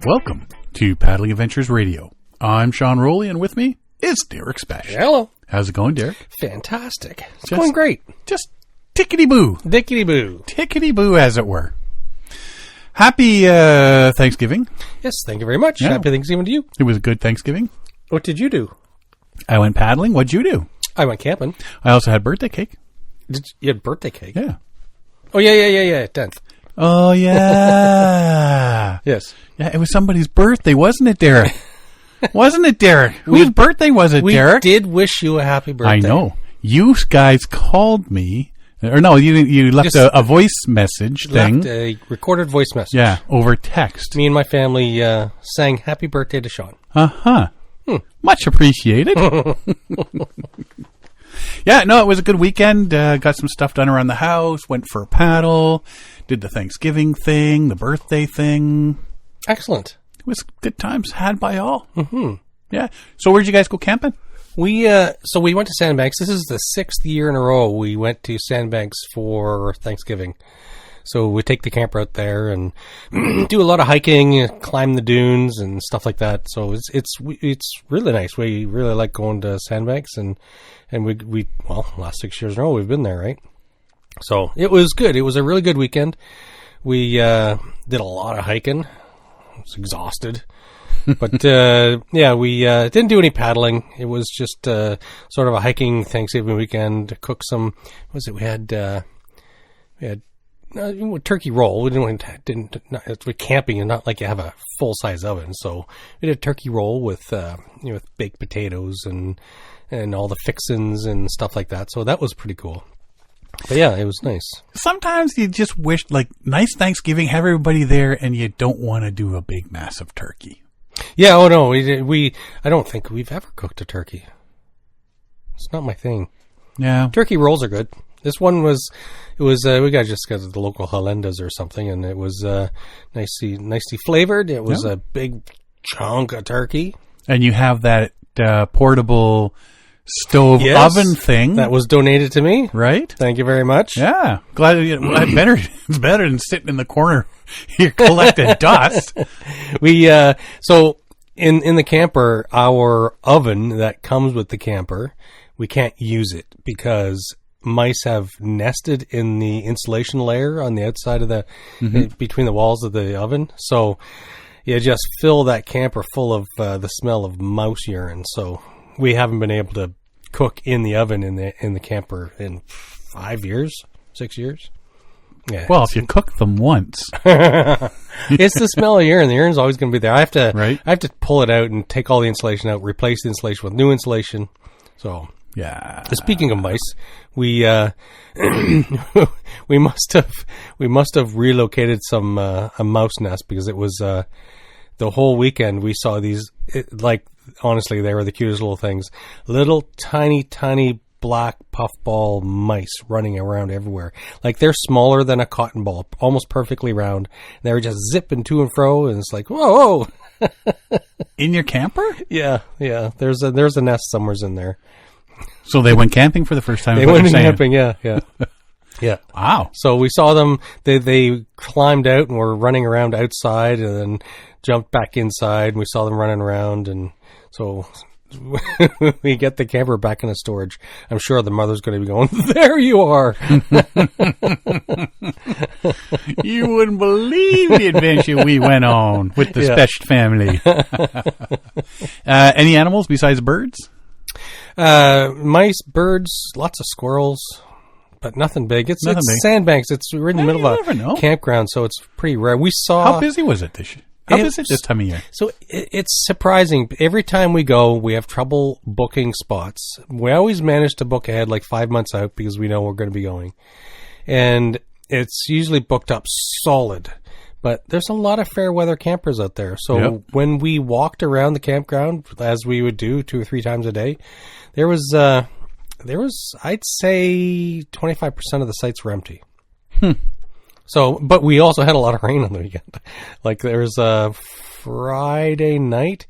Welcome to Paddling Adventures Radio. I'm Sean Rowley, and with me is Derek Spash. Hello. How's it going, Derek? Fantastic. It's going great. Just tickety-boo. Dickety-boo. Tickety-boo, as it were. Happy Thanksgiving. Yes, thank you very much. Yeah. Happy Thanksgiving to you. It was a good Thanksgiving. What did you do? I went paddling. What'd you do? I went camping. I also had birthday cake. You had birthday cake? Yeah. Oh, yeah. 10th. Oh, yeah. Yes. Yeah, it was somebody's birthday, wasn't it, Derek? Wasn't it, Derek? Whose birthday was it, Derek? We did wish you a happy birthday. I know. You guys called me. Or no, you left a voice message thing. Left a recorded voice message. Yeah, over text. Me and my family sang happy birthday to Sean. Uh-huh. Much appreciated. Yeah, no, it was a good weekend. Got some stuff done around the house. Went for a paddle. Did the Thanksgiving thing, the birthday thing. Excellent. It was good times had by all. Mm-hmm. Yeah. So where'd you guys go camping? We went to Sandbanks. This is the 6th year in a row we went to Sandbanks for Thanksgiving. So we take the camper out there and do a lot of hiking, climb the dunes and stuff like that. So it's really nice. We really like going to Sandbanks and we last 6 years in a row we've been there, right? So it was good. It was a really good weekend. We did a lot of hiking. I was exhausted. But, we didn't do any paddling. It was just sort of a hiking Thanksgiving weekend to cook some, we had turkey roll. We're camping and not like you have a full-size oven. So we did a turkey roll with baked potatoes and all the fixins and stuff like that. So that was pretty cool. But yeah, it was nice. Sometimes you just wish, nice Thanksgiving, have everybody there, and you don't want to do a big, massive turkey. Yeah, oh no, I don't think we've ever cooked a turkey. It's not my thing. Yeah. Turkey rolls are good. This one we got the local Halendas or something, and it was nicely flavored. It was a big chunk of turkey. And you have that portable stove oven thing that was donated to me, right? Thank you very much. Yeah, glad. It's better than sitting in the corner here collecting dust. So in the camper, our oven that comes with the camper, we can't use it because mice have nested in the insulation layer on the outside of between the walls of the oven. So you just fill that camper full of the smell of mouse urine. So we haven't been able to cook in the oven in the camper in 6 years. Yeah. Well, if you cook them once, it's the smell of urine. The urine's always going to be there. I have to pull it out and take all the insulation out, replace the insulation with new insulation. So yeah. Speaking of mice, we we must have relocated some a mouse nest because it was the whole weekend we saw these honestly, they were the cutest little things. Little tiny black puffball mice running around everywhere. They're smaller than a cotton ball, almost perfectly round. They were just zipping to and fro, and it's like, whoa. In your camper? Yeah. There's a nest somewhere in there. So they went camping for the first time? They went camping, yeah. Yeah. Wow. So we saw them, they climbed out and were running around outside and then jumped back inside, and we saw them running around, and so we get the camper back in the storage. I'm sure the mother's going to be going, there you are. You wouldn't believe the adventure we went on with the Specht family. Any animals besides birds? Mice, birds, lots of squirrels, but nothing big. It's Sandbanks. We're in the middle of a campground, so it's pretty rare. We saw. How busy was it this year? How busy this time of year? So it's surprising. Every time we go, we have trouble booking spots. We always manage to book ahead 5 months out because we know we're going to be going. And it's usually booked up solid. But there's a lot of fair weather campers out there. So when we walked around the campground, as we would do 2 or 3 times a day, there was I'd say 25% of the sites were empty. So, but we also had a lot of rain on the weekend. There was a Friday night,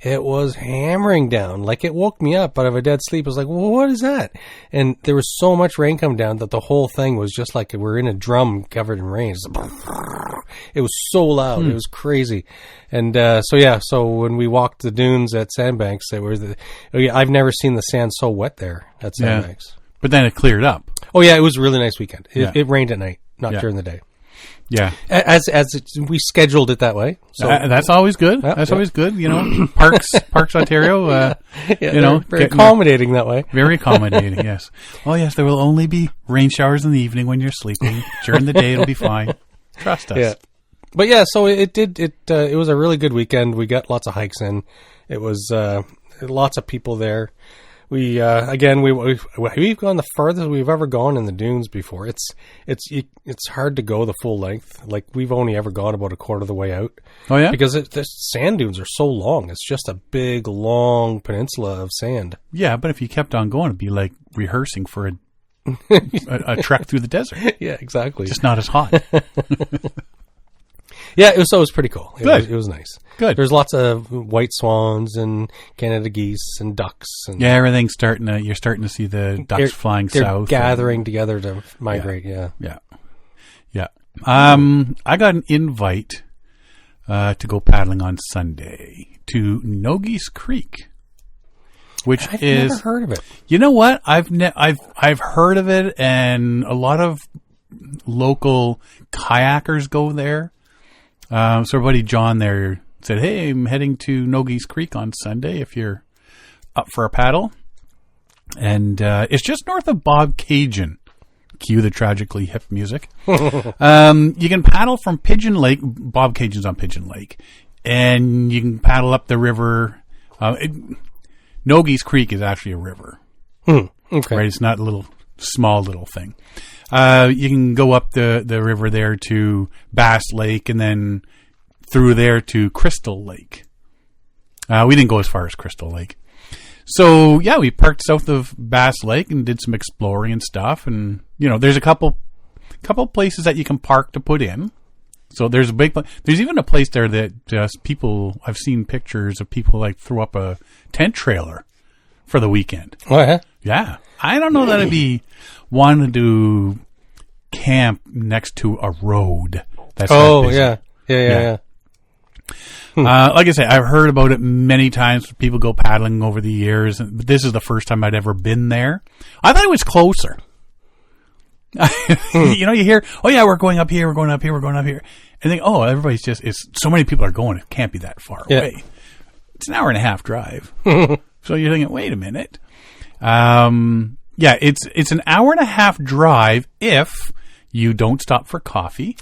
it was hammering down. Like, it woke me up out of a dead sleep. I was like, well, what is that? And there was so much rain coming down that the whole thing was just like we're in a drum covered in rain. It was so loud. It was crazy. And so when we walked the dunes at Sandbanks, I've never seen the sand so wet there at Sandbanks. Yeah. But then it cleared up. Oh, yeah, it was a really nice weekend. It rained at night, not during the day. Yeah. We scheduled it that way. So that's always good. That's always good. You know, Parks, Ontario, very accommodating that way. Very accommodating, yes. Oh, yes, there will only be rain showers in the evening when you're sleeping. During the day, it'll be fine. Trust us. Yeah. But yeah, so it was a really good weekend. We got lots of hikes in. It was lots of people there. We've gone the farthest we've ever gone in the dunes before. It's hard to go the full length. Like, we've only ever gone about a quarter of the way out. Oh yeah, because the sand dunes are so long. It's just a big, long peninsula of sand. Yeah, but if you kept on going, it'd be like rehearsing for a trek through the desert. Yeah, exactly. Just not as hot. Yeah, it was pretty cool. Good. It was nice. Good. There's lots of white swans and Canada geese and ducks. And everything's you're starting to see the ducks flying south. They're gathering together to migrate, yeah. I got an invite to go paddling on Sunday to Nogies Creek, which I've never heard of it. You know what? I've heard of it, and a lot of local kayakers go there. So our buddy John there said, hey, I'm heading to Nogies Creek on Sunday if you're up for a paddle. And it's just north of Bob Cajun. Cue the tragically hip music. You can paddle from Pigeon Lake. Bob Cajun's on Pigeon Lake. And you can paddle up the river. Nogies Creek is actually a river. Okay. Right? It's not a small little thing. You can go up the river there to Bass Lake and then through there to Crystal Lake. We didn't go as far as Crystal Lake. So, yeah, we parked south of Bass Lake and did some exploring and stuff. And, there's a couple places that you can park to put in. So there's a big there's even a place there that just I've seen pictures of people like throw up a tent trailer for the weekend. Oh, yeah? Yeah. I don't know that I'd be wanting to camp next to a road. That's yeah. Like I say, I've heard about it many times. People go paddling over the years, but this is the first time I'd ever been there. I thought it was closer. You hear, oh yeah, we're going up here, we're going up here, we're going up here. And think, oh, everybody's so many people are going, it can't be that far away. It's an hour and a half drive. So you're thinking, wait a minute. It's an hour and a half drive if you don't stop for coffee.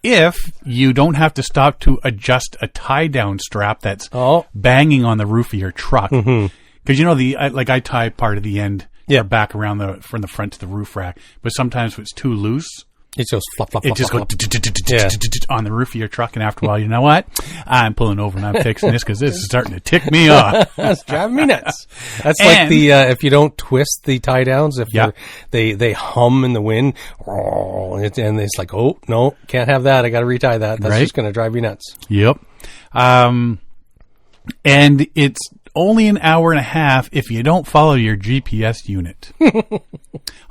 If you don't have to stop to adjust a tie-down strap that's banging on the roof of your truck. Because, I tie part of the end back around from the front to the roof rack. But sometimes if it's too loose, it just flop, flop, it just goes on the roof of your truck. And after a while, you know what? I'm pulling over and I'm fixing this because this is starting to tick me off. That's driving me nuts. That's like if you don't twist the tie downs, they hum in the wind, and it's like, oh no, can't have that. I got to retie that. That's just going to drive me nuts. Yep. And it's only an hour and a half if you don't follow your GPS unit.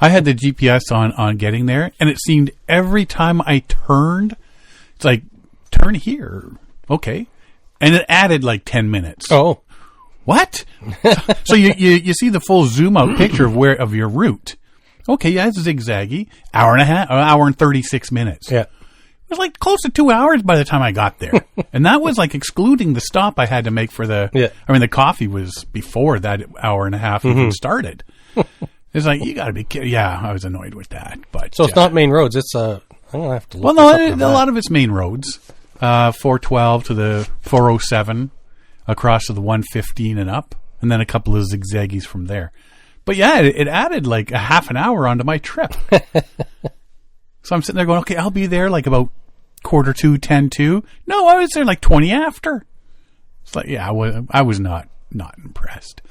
I had the GPS on getting there, and it seemed every time I turned, it's like, turn here. Okay. And it added like 10 minutes. Oh. What? So you see the full zoom out picture of your route. Okay, yeah, it's zigzaggy. Hour and 36 minutes. Yeah. It was like close to 2 hours by the time I got there. And that was like excluding the stop I had to make for the coffee was before that hour and a half even started. It's like, you got to be kidding. Yeah, I was annoyed with that. But so it's not main roads. It's I'm going to have to look a lot of it's main roads. 412 to the 407 across to the 115 and up. And then a couple of zigzaggies from there. But yeah, it added like a half an hour onto my trip. So I'm sitting there going, okay, I'll be there like about 1:45, 10:02. No, I was there like 20 after. It's like, yeah, I was not impressed.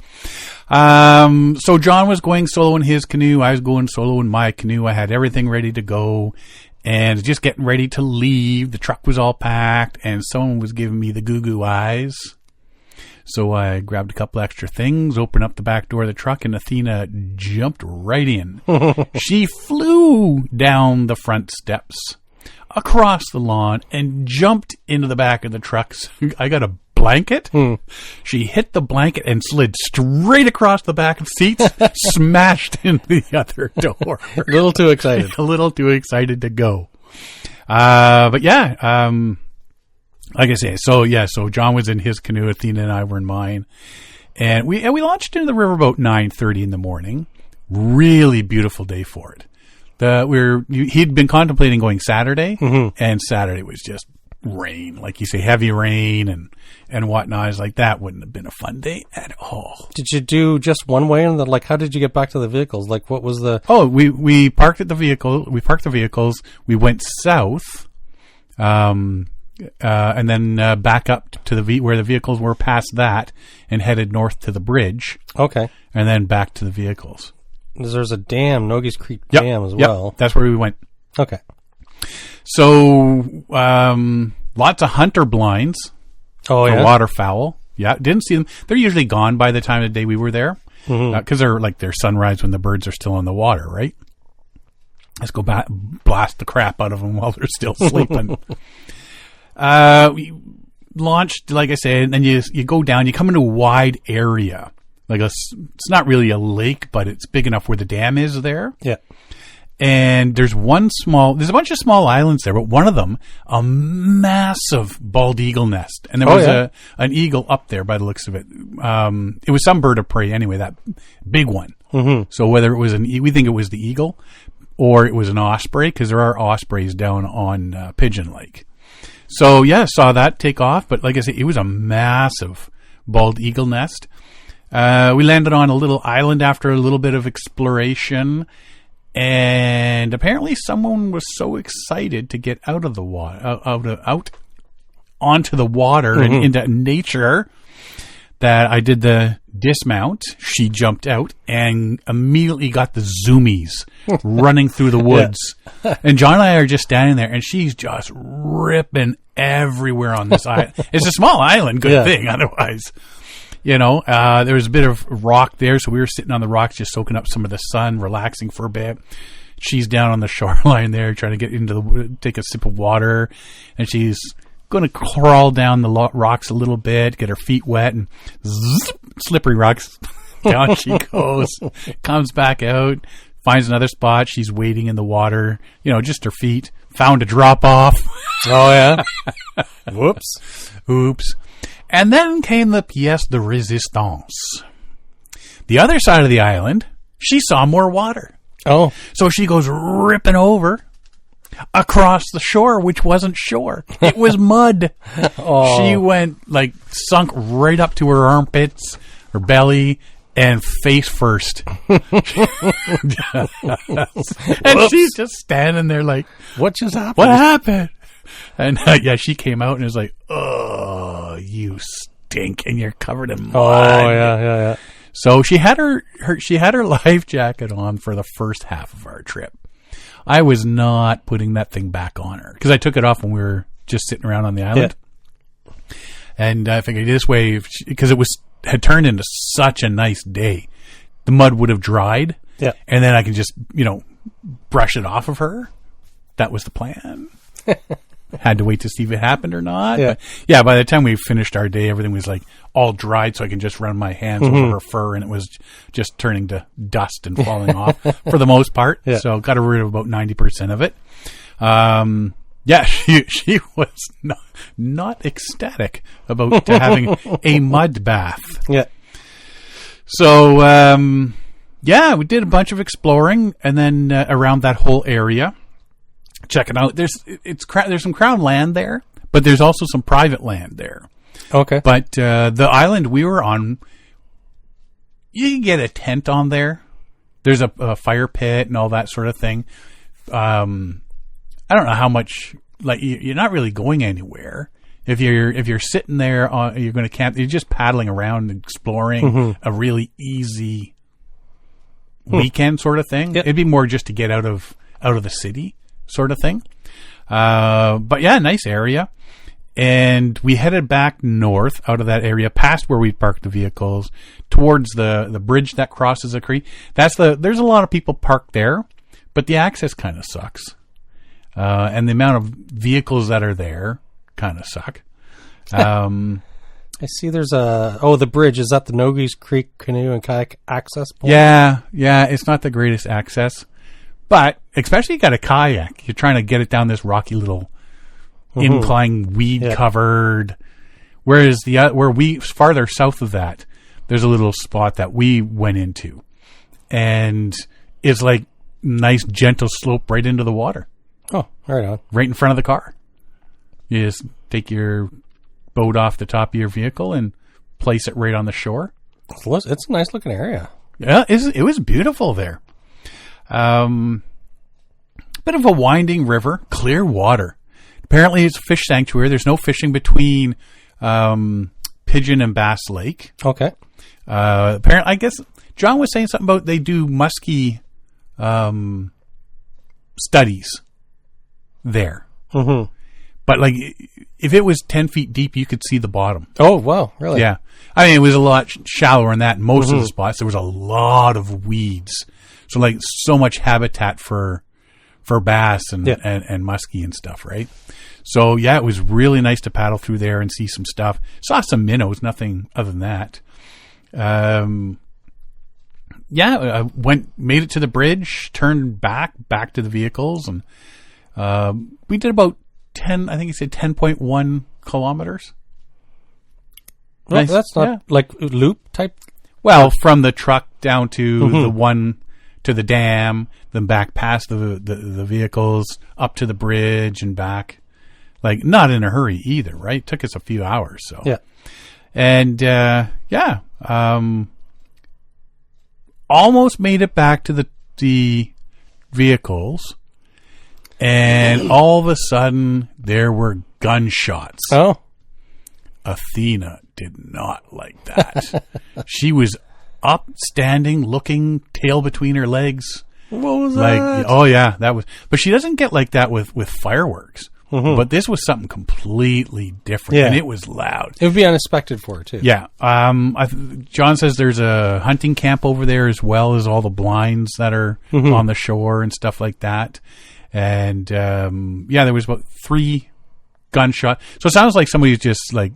So John was going solo in his canoe. I was going solo in my canoe. I had everything ready to go and just getting ready to leave. The truck was all packed and someone was giving me the goo-goo eyes. So I grabbed a couple extra things, opened up the back door of the truck, and Athena jumped right in. She flew down the front steps, across the lawn, and jumped into the back of the truck. I got a blanket. She hit the blanket and slid straight across the back of seats, smashed into the other door. A little too excited. A little too excited to go. But yeah, like I say, so John was in his canoe, Athena and I were in mine, and we launched into the river about 9:30 in the morning. Really beautiful day for it. He'd been contemplating going Saturday, and Saturday was just rain, like you say, heavy rain and whatnot. I was like, that wouldn't have been a fun day at all. Did you do just one way, and like, how did you get back to the vehicles? Like, what was the? Oh, we parked at the vehicle. We parked the vehicles. We went south, and then back up to where the vehicles were, past that, and headed north to the bridge. Okay, and then back to the vehicles. There's a dam, Nogies Creek Dam, as well. That's where we went. Okay. So, lots of hunter blinds for waterfowl. Yeah, didn't see them. They're usually gone by the time of the day we were there, because they're sunrise when the birds are still in the water, right? Let's go back, blast the crap out of them while they're still sleeping. We launched, like I said, and then you go down. You come into a wide area. It's not really a lake, but it's big enough where the dam is there. Yeah. And there's a bunch of small islands there, but one of them, a massive bald eagle nest. And there was an eagle up there by the looks of it. It was some bird of prey anyway, that big one. So whether it was we think it was the eagle or it was an osprey, because there are ospreys down on Pigeon Lake. So yeah, saw that take off. But like I said, it was a massive bald eagle nest. We landed on a little island after a little bit of exploration. And apparently someone was so excited to get out of the water, out onto the water and into nature, that I did the dismount. She jumped out and immediately got the zoomies running through the woods. Yeah. And John and I are just standing there, and she's just ripping everywhere on this island. It's a small island, good thing otherwise. There was a bit of rock there, so we were sitting on the rocks just soaking up some of the sun, relaxing for a bit. She's down on the shoreline there trying to get take a sip of water, and she's going to crawl down the rocks a little bit, get her feet wet, and slippery rocks. Down she goes, comes back out, finds another spot. She's wading in the water, just her feet. Found a drop off. Oh, yeah. Oops. And then came the pièce de résistance. The other side of the island, she saw more water. Oh. So she goes ripping over across the shore, which wasn't shore. It was mud. Oh. She went, sunk right up to her armpits, her belly, and face first. And she's just standing there like, what just happened? What happened? And she came out and was like, "Oh, you stink, and you're covered in mud." Oh, yeah. So she had her life jacket on for the first half of our trip. I was not putting that thing back on her because I took it off when we were just sitting around on the island. Yeah. And I figured this way, because it had turned into such a nice day, the mud would have dried. Yeah. And then I could just, brush it off of her. That was the plan. Had to wait to see if it happened or not. Yeah. But by the time we finished our day, everything was all dried, so I can just run my hands over her fur, and it was just turning to dust and falling off for the most part. Yeah. So got rid of about 90% of it. She was not ecstatic about having a mud bath. Yeah. So, we did a bunch of exploring, and then around that whole area. Check it out. There's some crown land there, but there's also some private land there. Okay. But the island we were on, you can get a tent on there. There's a fire pit and all that sort of thing. I don't know how much. You're not really going anywhere. If you're sitting there, you're going to camp. You're just paddling around and exploring a really easy weekend sort of thing. Yep. It'd be more just to get out of the city. Sort of thing. But yeah, nice area. And we headed back north out of that area, past where we parked the vehicles, towards the bridge that crosses the creek. There's a lot of people parked there, but the access kind of sucks. And the amount of vehicles that are there kind of suck. I see there's the bridge. Is that the Nogies Creek canoe and kayak access point? Yeah, it's not the greatest access. But, especially you got a kayak, you're trying to get it down this rocky little incline, weed-covered. Whereas where we, farther south of that, there's a little spot that we went into. And it's like nice, gentle slope right into the water. Oh, right on. Right in front of the car. You just take your boat off the top of your vehicle and place it right on the shore. It's a nice looking area. Yeah, it was beautiful there. Bit of a winding river, clear water. Apparently it's a fish sanctuary. There's no fishing between Pigeon and Bass Lake. Okay. Apparently, I guess John was saying something about they do muskie studies there. Mm-hmm. But like, if it was 10 feet deep, you could see the bottom. Oh, wow. Really? Yeah. I mean, it was a lot shallower than that. In most of the spots, there was a lot of weeds. So like, so much habitat for bass and muskie and stuff, right? So yeah, it was really nice to paddle through there and see some stuff. Saw some minnows, nothing other than that. Made it to the bridge, turned back to the vehicles, and we did about 10, I think he said 10.1 kilometers. Well, nice. That's not like loop type. Well, from the truck down to the one to the dam, then back past the vehicles, up to the bridge and back. Like, not in a hurry either, right? Took us a few hours, so. Yeah. And, almost made it back to the vehicles, and all of a sudden, there were gunshots. Oh. Athena did not like that. She was up, standing, looking, tail between her legs. What was that? Oh yeah, that was. But she doesn't get like that with fireworks. But this was something completely different, and it was loud. It would be unexpected for her too. Yeah. John says there's a hunting camp over there, as well as all the blinds that are on the shore and stuff like that. And there was about 3 gunshots. So it sounds like somebody was just like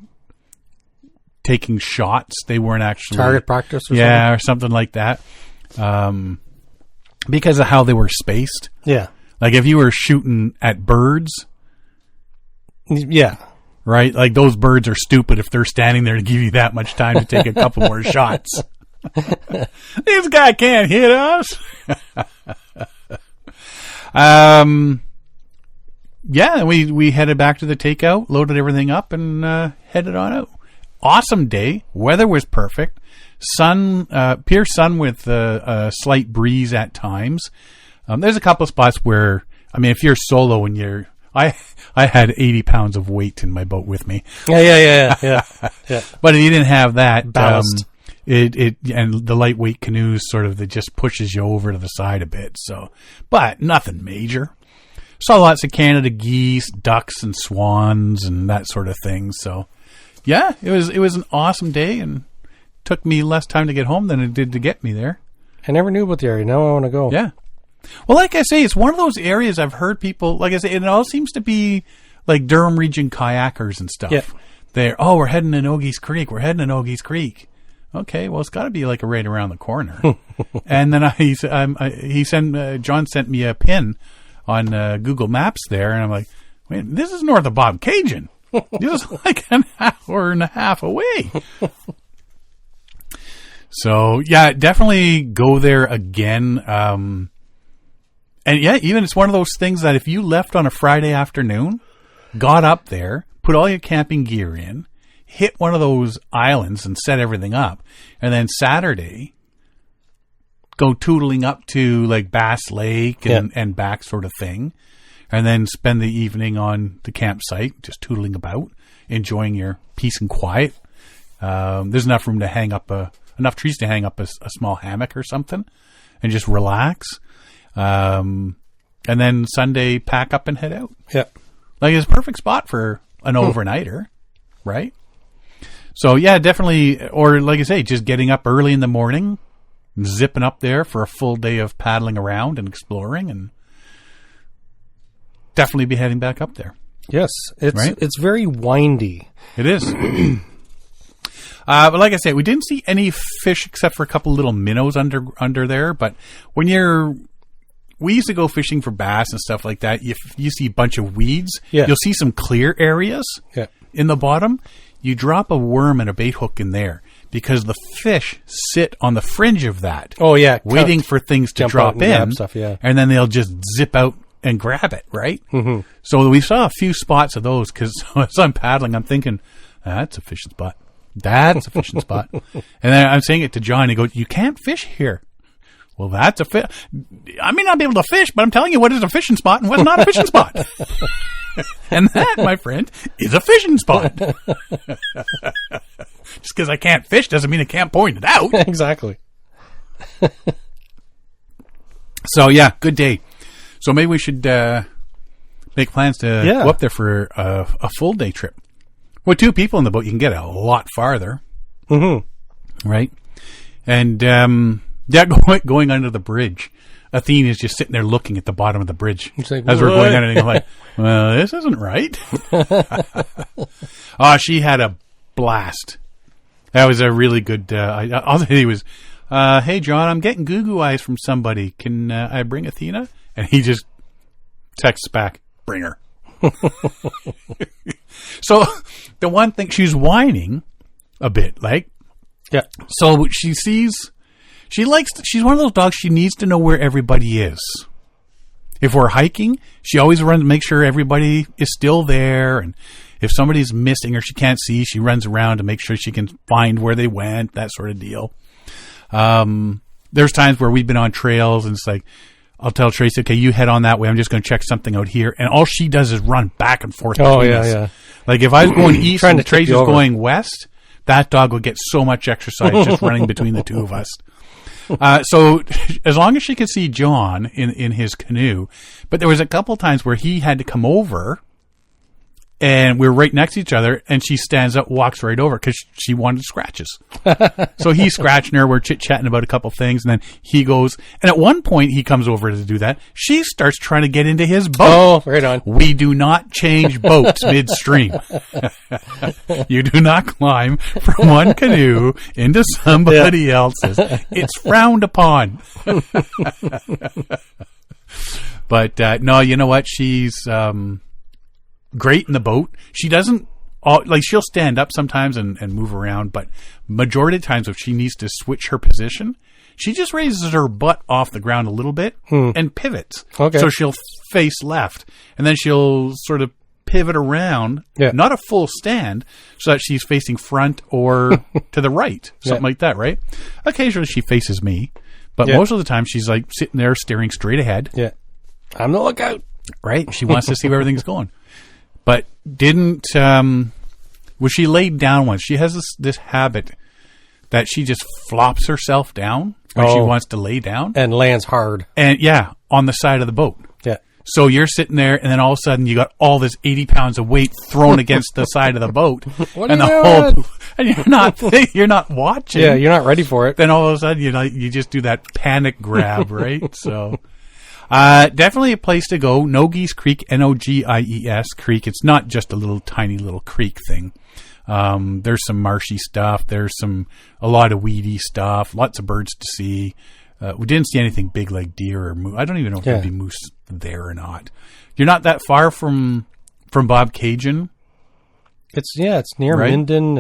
taking shots. They weren't actually target practice or something? Or something like that. Because of how they were spaced. Yeah. Like if you were shooting at birds. Yeah. Right? Like those birds are stupid if they're standing there to give you that much time to take a couple more shots. This guy can't hit us. We headed back to the takeout, loaded everything up, and headed on out. Awesome day. Weather was perfect. Pure sun with a slight breeze at times. There's a couple of spots where, I mean, if you're solo and I had 80 pounds of weight in my boat with me. Yeah. But if you didn't have that, ballast. And the lightweight canoes it just pushes you over to the side a bit. So, but nothing major. Saw lots of Canada geese, ducks, and swans, and that sort of thing. So, yeah, it was an awesome day, and took me less time to get home than it did to get me there. I never knew about the area. Now I want to go. Yeah. Well, like I say, it's one of those areas I've heard people, like I say, it all seems to be like Durham region kayakers and stuff. Yeah. We're heading to Nogies Creek. Okay, well, it's got to be like right around the corner. And then John sent me a pin on Google Maps there, and I'm like, wait, this is north of Bob Cajun. This is like an hour and a half away. So, yeah, definitely go there again. And yeah, even it's one of those things that if you left on a Friday afternoon, got up there, put all your camping gear in, hit one of those islands and set everything up, and then Saturday go tootling up to like Bass Lake and back sort of thing, and then spend the evening on the campsite just tootling about, enjoying your peace and quiet. There's enough room to hang up enough trees to hang up a small hammock or something and just relax. And then Sunday pack up and head out. Yeah. Like it's a perfect spot for an overnighter, right? So yeah, definitely. Or like I say, just getting up early in the morning, zipping up there for a full day of paddling around and exploring, and definitely be heading back up there. Yes, it's very windy. It is. But like I said, we didn't see any fish except for a couple little minnows under there. But we used to go fishing for bass and stuff like that. If you see a bunch of weeds, you'll see some clear areas in the bottom. You drop a worm and a bait hook in there because the fish sit on the fringe of that. Oh, yeah. Waiting for things to drop in. Stuff, and then they'll just zip out and grab it, right? Mm-hmm. So we saw a few spots of those because as I'm paddling, I'm thinking, that's a fishing spot. That's a fishing spot. And then I'm saying it to John. He goes, you can't fish here. Well, that's a fish. I may not be able to fish, but I'm telling you what is a fishing spot and what's not a fishing spot. And that, my friend, is a fishing spot. Just because I can't fish doesn't mean I can't point it out. Exactly. So, yeah, good day. So maybe we should make plans to go up there for a full day trip. With 2 people in the boat, you can get a lot farther. Mm-hmm. Right? And, going under the bridge. Athena is just sitting there looking at the bottom of the bridge like, as we're going under, and I'm like, well, this isn't right. She had a blast. That was a really good, all he was, hey, John, I'm getting goo-goo eyes from somebody. Can I bring Athena? And he just texts back, bring her. So the one thing, she's whining a bit, like, so she's one of those dogs, she needs to know where everybody is. If we're hiking, she always runs to make sure everybody is still there. And if somebody's missing or she can't see, she runs around to make sure she can find where they went, that sort of deal. There's times where we've been on trails and it's like, I'll tell Tracy, okay, you head on that way. I'm just going to check something out here. And all she does is run back and forth. Yeah. Like if I was going east and Tracy's going west, that dog would get so much exercise just running between the 2 of us. So as long as she could see John in his canoe, but there was a couple times where he had to come over and we're right next to each other and she stands up, walks right over because she wanted scratches. So he's scratching her. We're chit-chatting about a couple things and then he goes, and at one point he comes over to do that. She starts trying to get into his boat. Oh, right on. We do not change boats midstream. You do not climb from one canoe into somebody else's. It's frowned upon. But no, you know what? She's great in the boat. She doesn't she'll stand up sometimes and move around, but majority of the times if she needs to switch her position, she just raises her butt off the ground a little bit and pivots. Okay. So she'll face left and then she'll sort of pivot around, not a full stand, so that she's facing front or to the right, something like that, right? Occasionally she faces me, but most of the time she's like sitting there staring straight ahead. Yeah. I'm the lookout. Right? She wants to see where everything's going. But was she laid down once? She has this habit that she just flops herself down when she wants to lay down. And lands hard. And on the side of the boat. Yeah. So you're sitting there and then all of a sudden you got all this 80 pounds of weight thrown against the side of the boat. And you're not watching. Yeah, you're not ready for it. Then all of a sudden you just do that panic grab, right? So definitely a place to go. Nogies Creek, Nogies Creek. It's not just a little tiny little creek thing. There's some marshy stuff. There's a lot of weedy stuff. Lots of birds to see. We didn't see anything big like deer or moose. I don't even know if there'd be moose there or not. You're not that far from Bob Cajun. It's near Minden.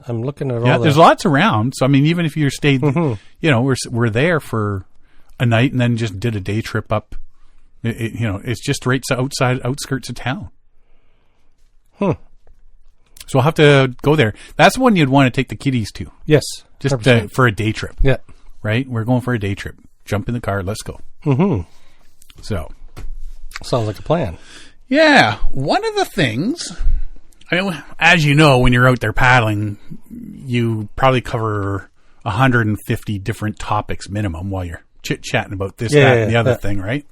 I'm looking at all there's lots around. So I mean, even if you stayed, we're there for a night and then just did a day trip up. It's just right outskirts of town. So we'll have to go there. That's one you'd want to take the kiddies to. Yes, just for a day trip. Yeah, right. We're going for a day trip. Jump in the car. Let's go. So sounds like a plan. Yeah, one of the things. I mean, as you know, when you're out there paddling, you probably cover 150 different topics minimum while you're chit-chatting about this, that, and the other thing, right?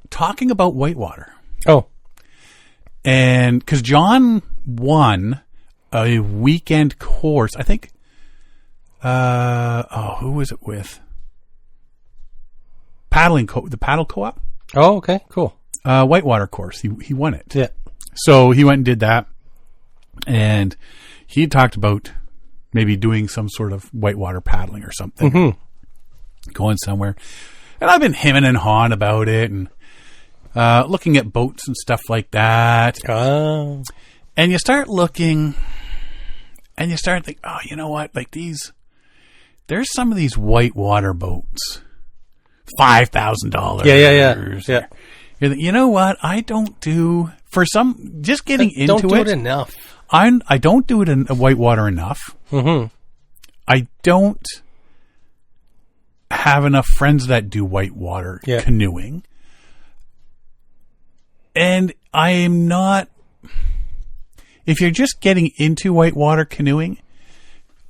talking about whitewater. Oh. And because John won a weekend course, I think, who was it with? The paddle co-op. Oh, okay, cool. Whitewater course. He won it. Yeah. So he went and did that. And he talked about maybe doing some sort of whitewater paddling or something. Mm-hmm. Going somewhere. And I've been hemming and hawing about it and looking at boats and stuff like that. Oh. And you start looking and you start thinking, oh, you know what? Like there's some of these whitewater boats. $5,000. Yeah. You know what? I don't do, for some, just getting into it. Don't do it enough. I don't do it in whitewater enough. Mm-hmm. I don't have enough friends that do whitewater canoeing. And I am not, if you're just getting into whitewater canoeing,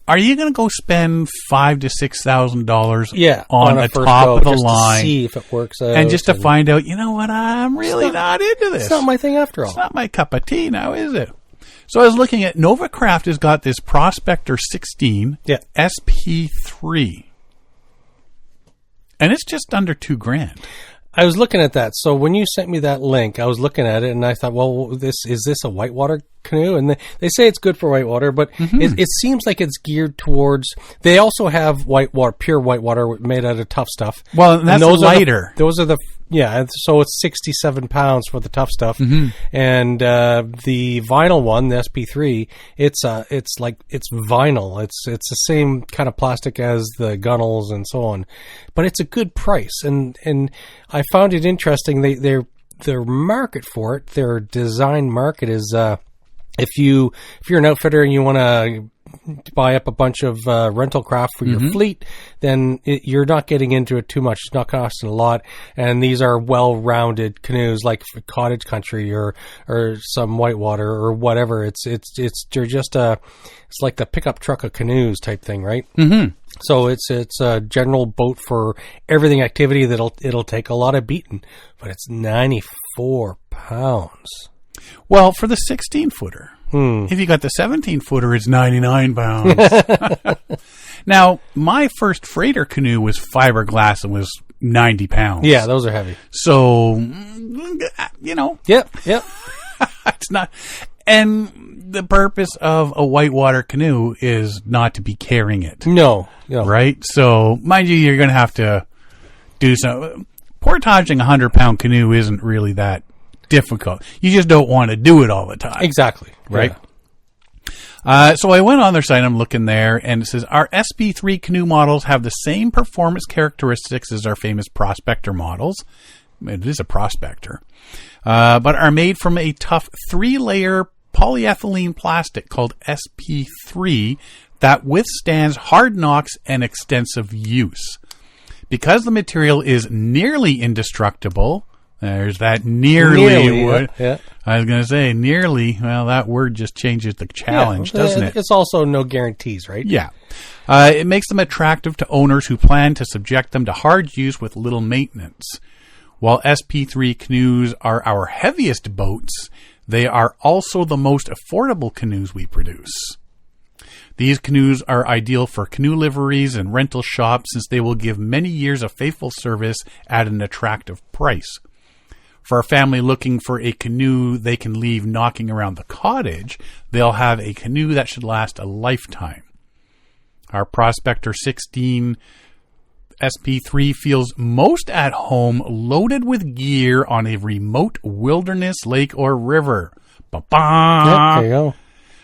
are you going to go spend $5,000 to $6,000 on a top of the line to see if it works out, and just to find out? You know what? I'm really not into this. It's not my thing after all. It's not my cup of tea now, is it? So I was looking at Nova Craft has got this Prospector 16 SP3, and it's just under $2,000. I was looking at that. So when you sent me that link, I was looking at it and I thought, well, is this a whitewater canoe? And they say it's good for whitewater, but it seems like it's geared towards. They also have whitewater, pure whitewater made out of tough stuff. Well, that's lighter. Those are the so it's 67 pounds for the tough stuff, and the vinyl one, the SP3, it's vinyl. It's the same kind of plastic as the gunnels and so on, but it's a good price. And I found it interesting. Their market for it, their design market is if you're an outfitter and you want to buy up a bunch of rental craft for your fleet, then you're not getting into it too much. It's not costing a lot, and these are well-rounded canoes, like for cottage country or some whitewater or whatever. They're just it's like the pickup truck of canoes type thing, right? Mm-hmm. So it's a general boat for everything activity it'll take a lot of beating, but it's 94 pounds. Well, for the 16-footer. If you got the 17-footer, it's 99 pounds. Now, my first freighter canoe was fiberglass and was 90 pounds. Yeah, those are heavy. So, you know. Yep. It's not. And the purpose of a whitewater canoe is not to be carrying it. No. Right? So, mind you, you're going to have to do some. Portaging a 100-pound canoe isn't really that difficult. You just don't want to do it all the time. Exactly. Right? Yeah. So I went on their site, I'm looking there, and it says, our SP3 canoe models have the same performance characteristics as our famous Prospector models. It is a Prospector. But are made from a tough 3-layer polyethylene plastic called SP3 that withstands hard knocks and extensive use. Because the material is nearly indestructible, there's that nearly word. Yeah. I was going to say nearly. Well, that word just changes the challenge, doesn't it? It's also no guarantees, right? Yeah. It makes them attractive to owners who plan to subject them to hard use with little maintenance. While SP3 canoes are our heaviest boats, they are also the most affordable canoes we produce. These canoes are ideal for canoe liveries and rental shops since they will give many years of faithful service at an attractive price. For a family looking for a canoe they can leave knocking around the cottage, they'll have a canoe that should last a lifetime. Our Prospector 16 SP3 feels most at home loaded with gear on a remote wilderness, lake, or river. Ba-ba! Yep, there you go.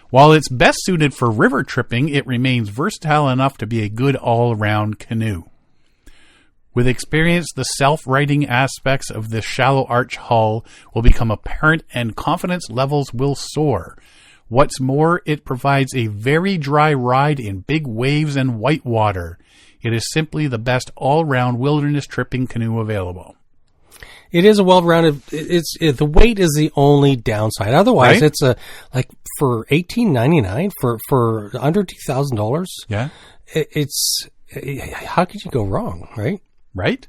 While it's best suited for river tripping, it remains versatile enough to be a good all-around canoe. With experience, the self-righting aspects of this shallow arch hull will become apparent and confidence levels will soar. What's more, it provides a very dry ride in big waves and whitewater. It is simply the best all-round wilderness tripping canoe available. It is a well-rounded. The weight is the only downside. Otherwise, right? It's for $18.99 for under $2,000. Yeah, it's how could you go wrong, right? Right.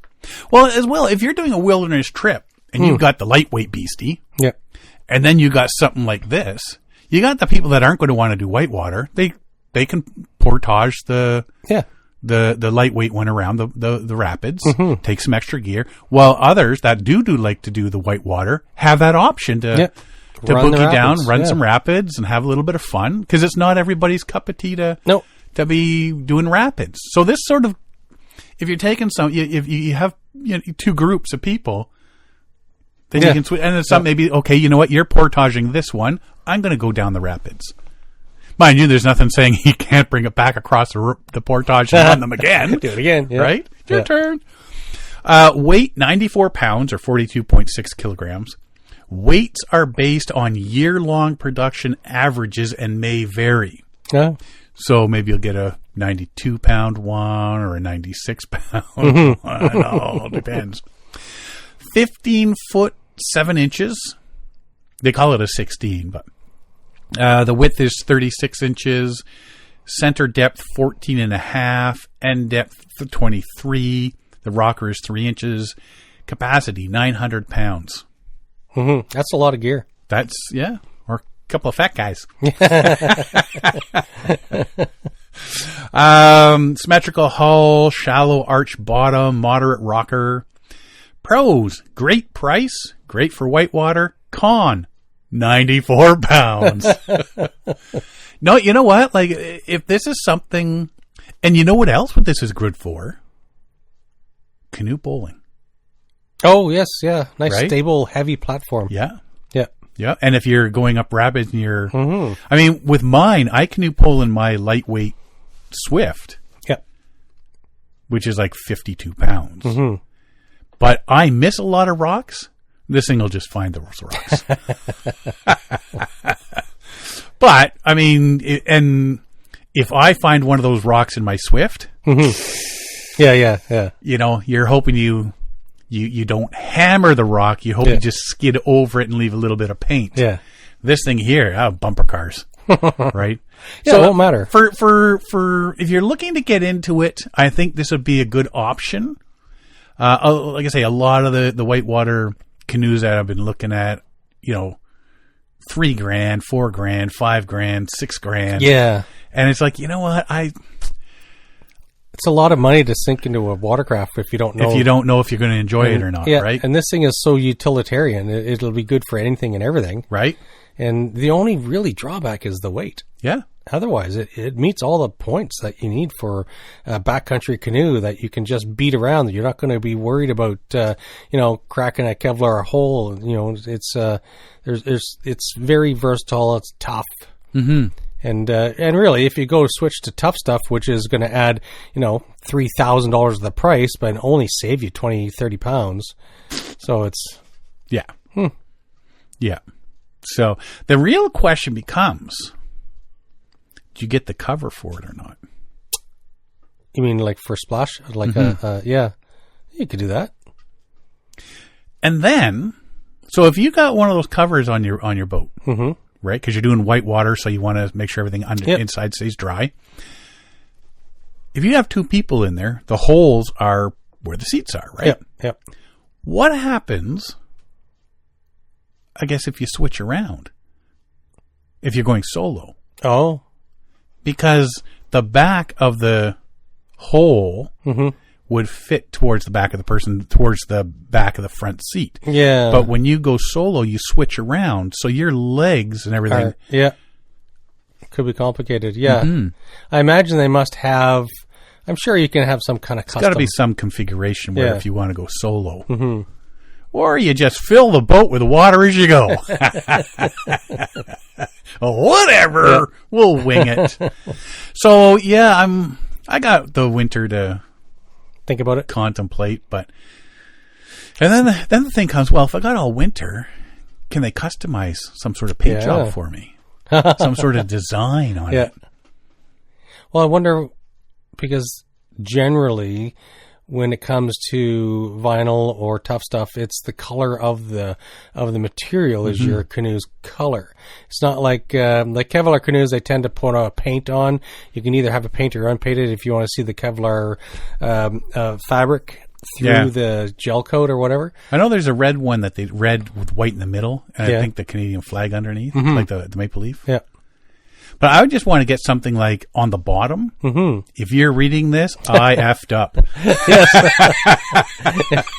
Well, as well, if you're doing a wilderness trip and you've got the lightweight beastie, Yep. and then you got something like this. You got the people that aren't going to want to do whitewater. They can portage the lightweight one around the rapids, take some extra gear, while others that do like to do the whitewater have that option to boogie down, run some rapids, and have a little bit of fun, because it's not everybody's cup of tea to be doing rapids. So this sort of, if you're taking if you have two groups of people, then you can switch, and it's not maybe, okay, you know what, you're portaging this one, I'm going to go down the rapids. Mind you, there's nothing saying he can't bring it back across the portage and run them again. Do it again, right? Your turn. Weight, 94 pounds or 42.6 kilograms. Weights are based on year-long production averages and may vary. So maybe you'll get a 92-pound one or a 96-pound one. It all depends. 15 foot 7 inches. They call it a 16, but the width is 36 inches. Center depth 14 and a half. End depth 23. The rocker is 3 inches. Capacity 900 pounds. That's a lot of gear. That's, or a couple of fat guys. Symmetrical hull, shallow arch bottom, moderate rocker. Pros, great price, great for whitewater. Con, 94 pounds. No, you know what? Like, if this is something, and you know what else this is good for? Canoe bowling. Oh, yes, yeah. Nice, right? Stable, heavy platform. Yeah. Yeah. Yeah, and if you're going up rapids and you're... I mean, with mine, I canoe pole in my lightweight Swift. Yeah. Which is like 52 pounds. But I miss a lot of rocks. This thing will just find those rocks. But, I mean, and if I find one of those rocks in my Swift... Yeah. You know, you're hoping you don't hammer the rock. You hope you just skid over it and leave a little bit of paint. Yeah. This thing here, bumper cars, right? Yeah, So it won't matter. For if you're looking to get into it, I think this would be a good option. Like I say, a lot of the whitewater canoes that I've been looking at, you know, $3,000, $4,000, $5,000, $6,000. Yeah. And it's like, you know what? It's a lot of money to sink into a watercraft if you don't know. If you don't know if you're going to enjoy it or not, right? And this thing is so utilitarian. It'll be good for anything and everything. Right. And the only really drawback is the weight. Yeah. Otherwise, it meets all the points that you need for a backcountry canoe that you can just beat around. You're not going to be worried about, cracking a Kevlar hole. You know, it's it's very versatile. It's tough. And really, if you go switch to tough stuff, which is going to add, $3,000 of the price, but only save you 20, 30 pounds. So it's... Yeah. Yeah. So the real question becomes, do you get the cover for it or not? You mean like for splash? Like yeah. You could do that. And then, so if you got one of those covers on your boat, right? Because you're doing whitewater, so you want to make sure everything inside stays dry. If you have two people in there, the holes are where the seats are, right? Yep. What happens, I guess, if you switch around? If you're going solo? Oh. Because the back of the hole would fit towards the back of the person, towards the back of the front seat. Yeah. But when you go solo, you switch around, so your legs and everything... Could be complicated, yeah. I imagine they must have... I'm sure you can have some kind of custom... There's got to be some configuration where if you want to go solo. Or you just fill the boat with water as you go. Whatever. We'll wing it. So, I got the winter to... think about it, contemplate, but and then the thing comes, well, if I got all winter, can they customize some sort of paint job for me? Some sort of design on it? Well, I wonder, because generally when it comes to vinyl or tough stuff, it's the color of the material is your canoe's color. It's not like Kevlar canoes, they tend to put a paint on. You can either have a paint or unpainted if you want to see the Kevlar fabric through the gel coat or whatever. I know there's a red one that they red with white in the middle, and Yeah. I think the Canadian flag underneath, Mm-hmm. like the maple leaf. Yeah. But I would just want to get something like on the bottom. Mm-hmm. If you're reading this, I effed up.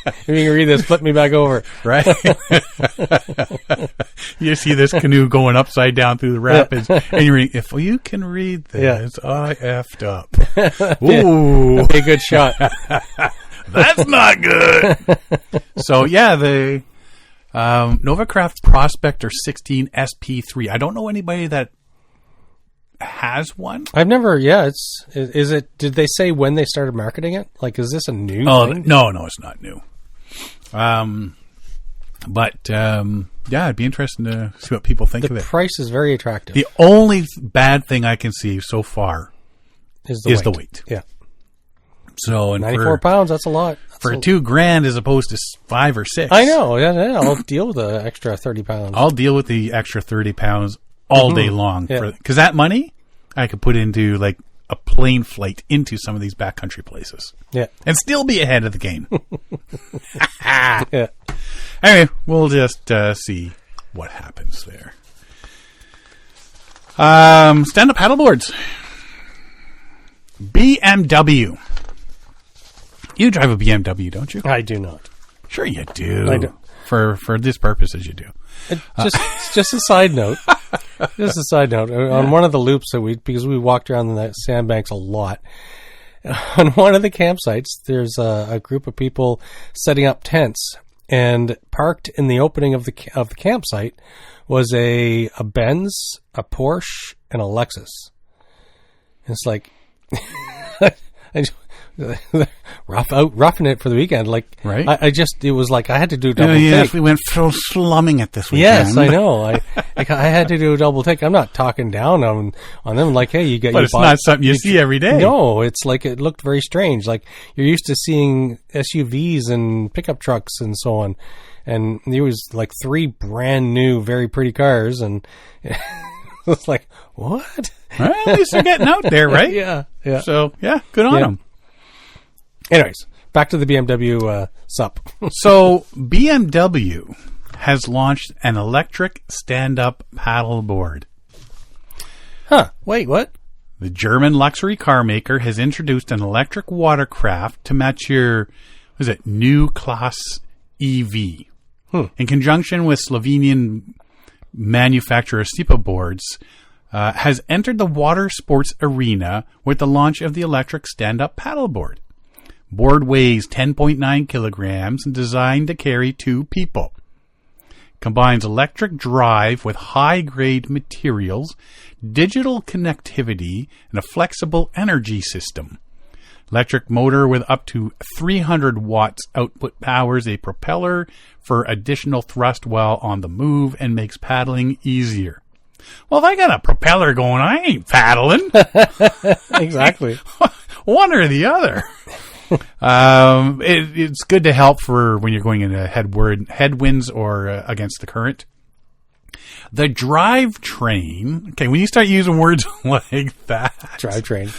If you can read this, flip me back over. Right? You see this canoe going upside down through the rapids, and you read, if you can read this, I effed up. Ooh. That'd be a good shot. That's not good. So, yeah, the Nova Craft Prospector 16 SP3. I don't know anybody that has one. I've never, is it, did they say when they started marketing it? Like, is this a new thing? No, it's not new. Yeah, it'd be interesting to see what people think of The it. price is very attractive. The only bad thing I can see so far is the weight. Yeah. So, and 94 pounds, that's a lot. for $2,000 as opposed to 5 or 6. I know. Yeah, I'll deal with the extra 30 pounds. I'll deal with the extra 30 pounds all day long. Yeah. Because that money I could put into like a plane flight into some of these backcountry places. Yeah. And still be ahead of the game. Yeah. Anyway, we'll just see what happens there. Stand-up paddleboards. BMW. You drive a BMW, don't you? I do not. Sure you do. I do. For this purposes, you do. Just a side note. Just a side note. On one of the loops because we walked around the sandbanks a lot. On one of the campsites, there's a group of people setting up tents, and parked in the opening of the campsite was a Benz, a Porsche, and a Lexus. And it's like, roughing it for the weekend. Like, right? It was like I had to do a double take. Yes, we went full slumming it this weekend. Yes, I know. I had to do a double take. I'm not talking down on them. Like, hey, you get. But it's not something you see every day. No, it's like it looked very strange. Like you're used to seeing SUVs and pickup trucks and so on, and there was like 3 brand new, very pretty cars, and it was like, what? Well, at least they're getting out there, right? Yeah. So, yeah, good on them. Anyways, back to the BMW SUP. So, BMW has launched an electric stand-up paddleboard. Huh. Wait, what? The German luxury car maker has introduced an electric watercraft to match your, new class EV. In conjunction with Slovenian manufacturer Stipa Boards, has entered the water sports arena with the launch of the electric stand-up paddleboard. Board weighs 10.9 kilograms and designed to carry 2 people. Combines electric drive with high-grade materials, digital connectivity, and a flexible energy system. Electric motor with up to 300 watts output powers a propeller for additional thrust while on the move and makes paddling easier. Well, if I got a propeller going, I ain't paddling. Exactly. One or the other. It's good to help for when you're going into headwinds or against the current. The drivetrain. Okay, when you start using words like that. Drivetrain.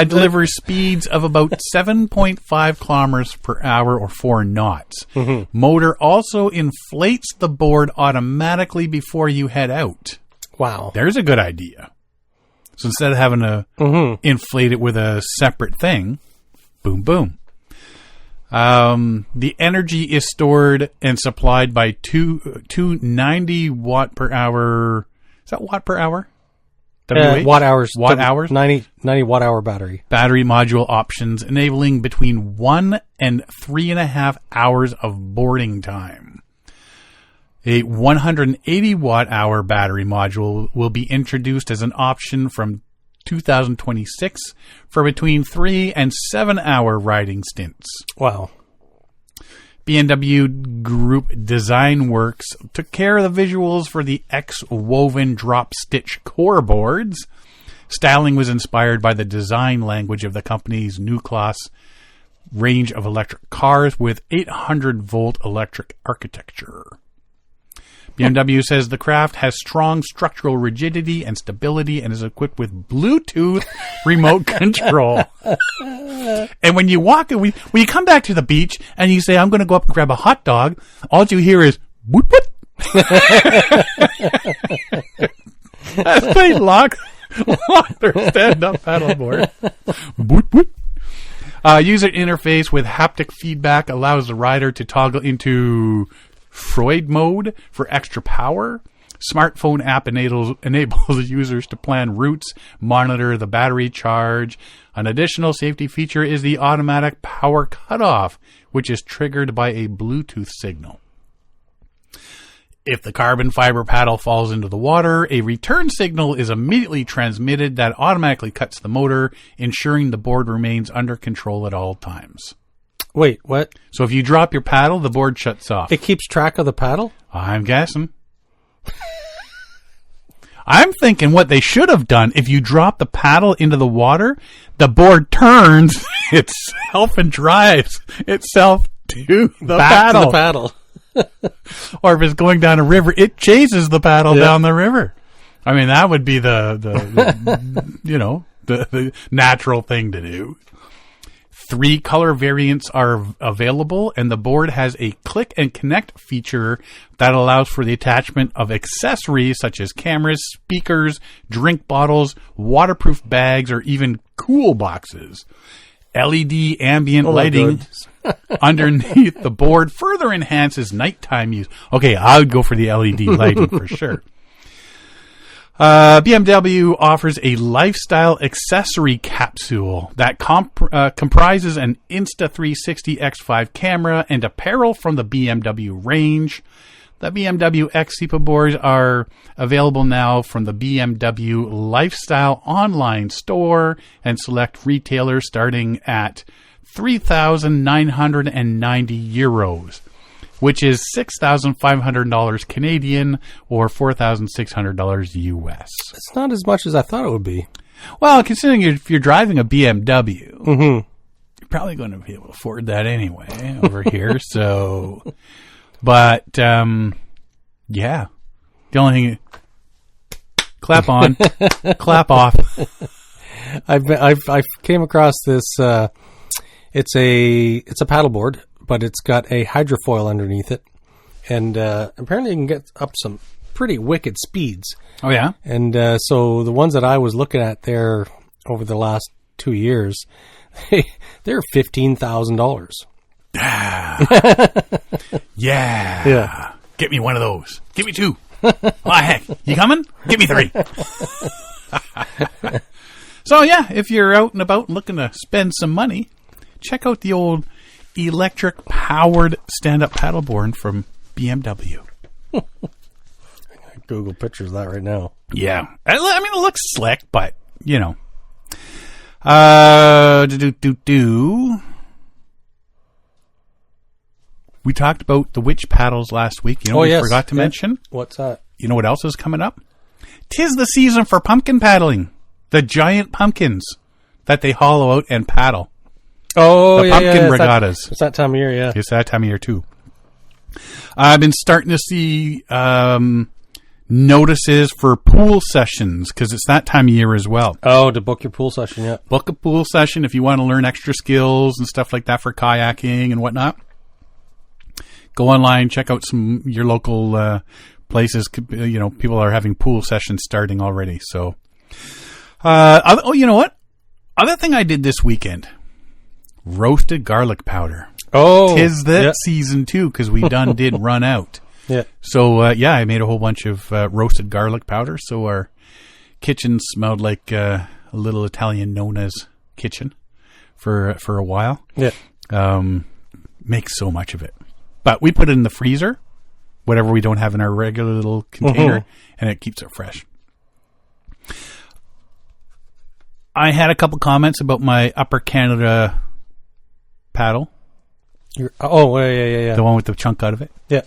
Delivers speeds of about 7.5 kilometers per hour or 4 knots. Mm-hmm. Motor also inflates the board automatically before you head out. Wow. There's a good idea. So instead of having to inflate it with a separate thing, boom, boom. The energy is stored and supplied by two 90 watt per hour. Is that watt per hour? Watt hours. Watt hours? 90 watt hour battery. Battery module options enabling between 1 and 3.5 hours of boarding time. A 180 watt hour battery module will be introduced as an option from 2026 for between 3 and 7 hour riding stints. Wow. BMW Group Design Works took care of the visuals for the X-woven drop stitch core boards. Styling was inspired by the design language of the company's new class range of electric cars with 800 volt electric architecture. BMW says the craft has strong structural rigidity and stability and is equipped with Bluetooth remote control. And when you walk, when you come back to the beach and you say, I'm going to go up and grab a hot dog, all you hear is, whoop, whoop. As they lock their stand-up paddleboard. Boop, boop. User interface with haptic feedback allows the rider to toggle into Freud mode for extra power. Smartphone app enables users to plan routes, monitor the battery charge. An additional safety feature is the automatic power cutoff, which is triggered by a Bluetooth signal. If the carbon fiber paddle falls into the water, a return signal is immediately transmitted that automatically cuts the motor, ensuring the board remains under control at all times. Wait, what? So if you drop your paddle, the board shuts off. It keeps track of the paddle? I'm guessing. I'm thinking what they should have done, if you drop the paddle into the water, the board turns itself and drives itself to the paddle. To the paddle. Or if it's going down a river, it chases the paddle down the river. I mean, that would be the natural thing to do. 3 color variants are available, and the board has a click and connect feature that allows for the attachment of accessories such as cameras, speakers, drink bottles, waterproof bags, or even cool boxes. LED ambient lighting underneath the board further enhances nighttime use. Okay, I would go for the LED lighting for sure. BMW offers a lifestyle accessory capsule that comprises an Insta360 X5 camera and apparel from the BMW range. The BMW X Sepa boards are available now from the BMW Lifestyle online store and select retailers starting at €3,990, which is $6,500 Canadian or $4,600 US. It's not as much as I thought it would be. Well, considering if you're driving a BMW, you're probably going to be able to afford that anyway over here. So... But, yeah, the only thing, clap on, clap off. I've came across this, it's a paddleboard, but it's got a hydrofoil underneath it. And, apparently you can get up some pretty wicked speeds. Oh, yeah? And, so the ones that I was looking at there over the last 2 years, they're $15,000. Yeah. Get me one of those. Give me 2. Oh, heck. You coming? Give me 3. So, yeah, if you're out and about looking to spend some money, check out the old electric-powered stand-up paddleboard from BMW. I Google pictures of that right now. Yeah. I mean, it looks slick, but, you know. We talked about the witch paddles last week. You know what we forgot to mention? What's that? You know what else is coming up? 'Tis the season for pumpkin paddling. The giant pumpkins that they hollow out and paddle. Oh, the pumpkin regattas. It's that time of year, yeah. It's that time of year, too. I've been starting to see notices for pool sessions because it's that time of year as well. Oh, to book your pool session, yeah. Book a pool session if you want to learn extra skills and stuff like that for kayaking and whatnot. Go online, check out your local places. You know, people are having pool sessions starting already. So, you know what? Other thing I did this weekend: roasted garlic powder. Oh, 'tis that season too, because we did run out. Yeah. So I made a whole bunch of roasted garlic powder. So our kitchen smelled like a little Italian Nona's kitchen for a while. Yeah. Make so much of it. But we put it in the freezer, whatever we don't have in our regular little container, and it keeps it fresh. I had a couple comments about my Upper Canada paddle. Yeah. The one with the chunk out of it. Yeah.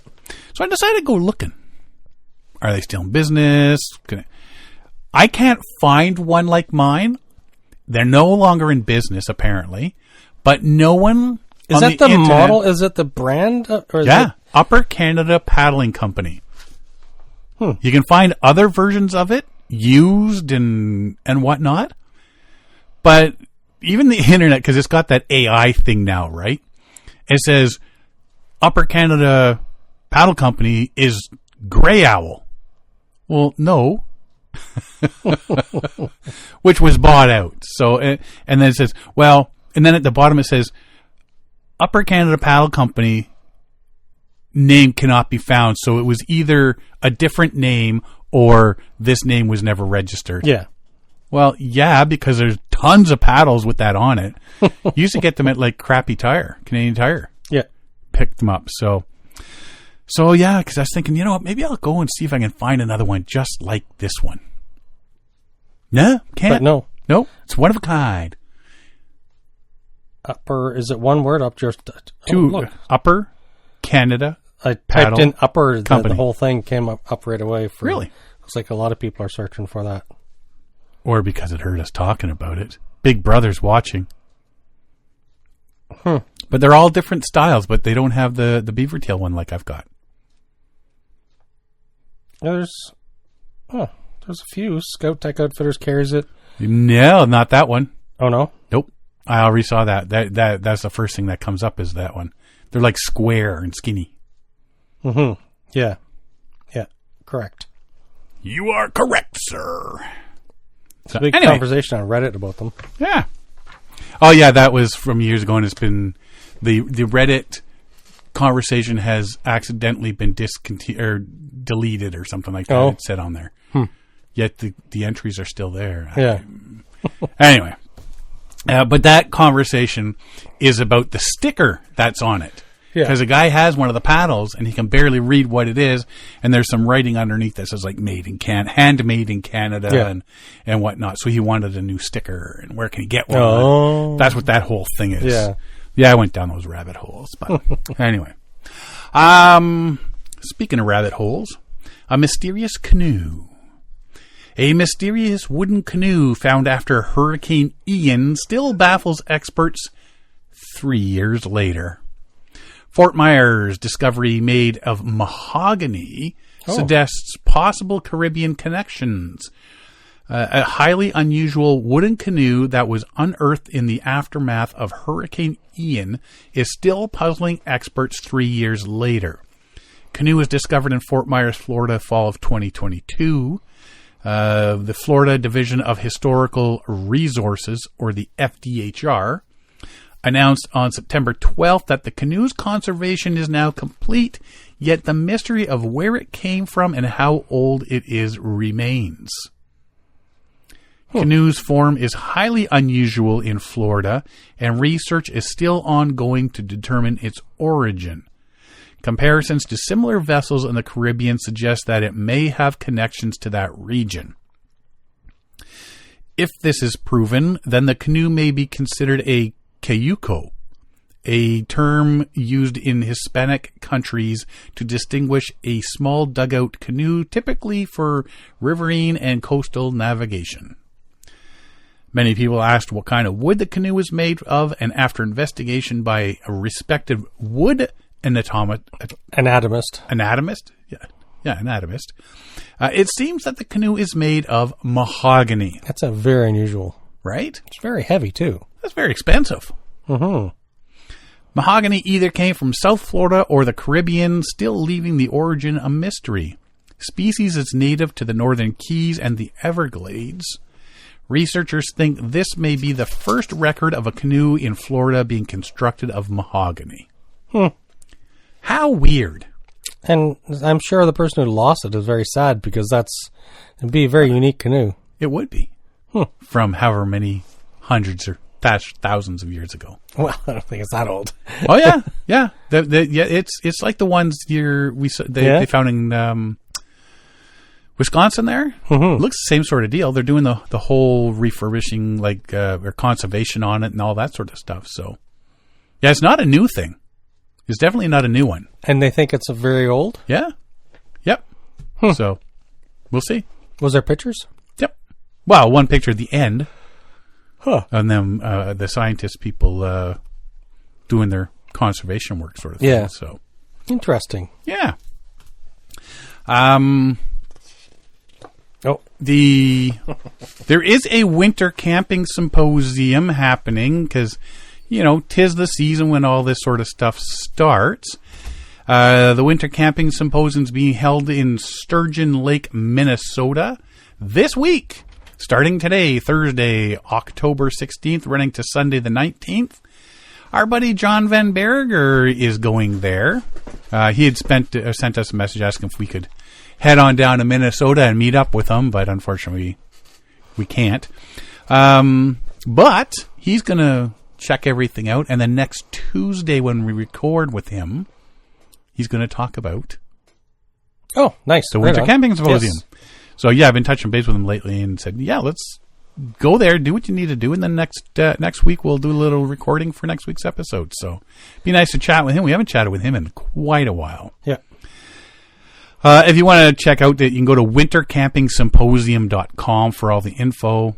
So I decided to go looking. Are they still in business? I can't find one like mine. They're no longer in business, apparently. But no one... Is that the model? Is it the brand? Or is it... Upper Canada Paddling Company. You can find other versions of it used and whatnot. But even the internet, because it's got that AI thing now, right? It says Upper Canada Paddle Company is Grey Owl. Well, no. Which was bought out. So, and then it says, well, and then at the bottom it says Upper Canada Paddle Company name cannot be found. So it was either a different name or this name was never registered. Yeah. Well, yeah, because there's tons of paddles with that on it. You used to get them at like Crappy Tire, Canadian Tire. Yeah. Picked them up. So yeah, because I was thinking, you know what, maybe I'll go and see if I can find another one just like this one. No, can't. But no. No, it's one of a kind. Upper, is it one word? Up just Two, Upper Canada I typed Paddle in Upper, Company. the whole thing came up right away. Really? Looks like a lot of people are searching for that. Or because it heard us talking about it. Big Brother's watching. But they're all different styles, but they don't have the beaver tail one like I've got. There's a few. Scout Tech Outfitters carries it. No, not that one. Oh, no? Nope. I already saw that. That's the first thing that comes up is that one. They're like square and skinny. Mm-hmm. Yeah. Yeah. Correct. You are correct, sir. It's a big conversation on Reddit about them. Yeah. Oh, yeah, that was from years ago, and it's been the Reddit conversation has accidentally been discontinued or deleted or something like that. Oh. It said on there. Yet the entries are still there. Yeah. Anyway, but that conversation is about the sticker that's on it. Yeah. Because a guy has one of the paddles and he can barely read what it is, and there's some writing underneath that says like handmade in Canada and whatnot. So he wanted a new sticker, and where can he get one? Oh. That's what that whole thing is. Yeah. Yeah, I went down those rabbit holes. But anyway. Speaking of rabbit holes, a mysterious canoe. A mysterious wooden canoe found after Hurricane Ian still baffles experts 3 years later. Fort Myers discovery made of mahogany suggests possible Caribbean connections. A highly unusual wooden canoe that was unearthed in the aftermath of Hurricane Ian is still puzzling experts 3 years later. Canoe was discovered in Fort Myers, Florida, fall of 2022. The Florida Division of Historical Resources, or the FDHR, announced on September 12th that the canoe's conservation is now complete, yet the mystery of where it came from and how old it is remains. Canoe's form is highly unusual in Florida, and research is still ongoing to determine its origin. Comparisons to similar vessels in the Caribbean suggest that it may have connections to that region. If this is proven, then the canoe may be considered a cayuco, a term used in Hispanic countries to distinguish a small dugout canoe typically for riverine and coastal navigation. Many people asked what kind of wood the canoe was made of, and after investigation by a respected wood anatomist, it seems that the canoe is made of mahogany. That's a very unusual. Right? It's very heavy, too. That's very expensive. Mm-hmm. Mahogany either came from South Florida or the Caribbean, still leaving the origin a mystery. Species is native to the Northern Keys and the Everglades. Researchers think this may be the first record of a canoe in Florida being constructed of mahogany. How weird. And I'm sure the person who lost it is very sad because it'd be a very unique canoe. It would be. From however many hundreds or thousands of years ago. Well, I don't think it's that old. Oh yeah, yeah. It's like the ones they found in Wisconsin. There, looks the same sort of deal. They're doing the whole refurbishing, or conservation on it and all that sort of stuff. So, yeah, it's not a new thing. It's definitely not a new one. And they think it's a very old? Yeah. Yep. So, we'll see. Was there pictures? Yep. Well, one picture at the end. And then the scientist people doing their conservation work sort of thing. Yeah. So interesting. Yeah. there is a winter camping symposium happening because, you know, 'tis the season when all this sort of stuff starts. The winter camping symposium is being held in Sturgeon Lake, Minnesota this week, starting today, Thursday, October 16th, running to Sunday the 19th. Our buddy John Van Berger is going there. He had sent us a message asking if we could head on down to Minnesota and meet up with him, but unfortunately we can't. But he's going to check everything out, and then next Tuesday when we record with him, he's going to talk about Oh, nice. the winter camping symposium. Yes. So yeah, I've been touching base with him lately and said, yeah, let's go there, do what you need to do, and then next week we'll do a little recording for next week's episode. So be nice to chat with him. We haven't chatted with him in quite a while. Yeah. If you want to check out that, you can go to wintercampingsymposium.com for all the info.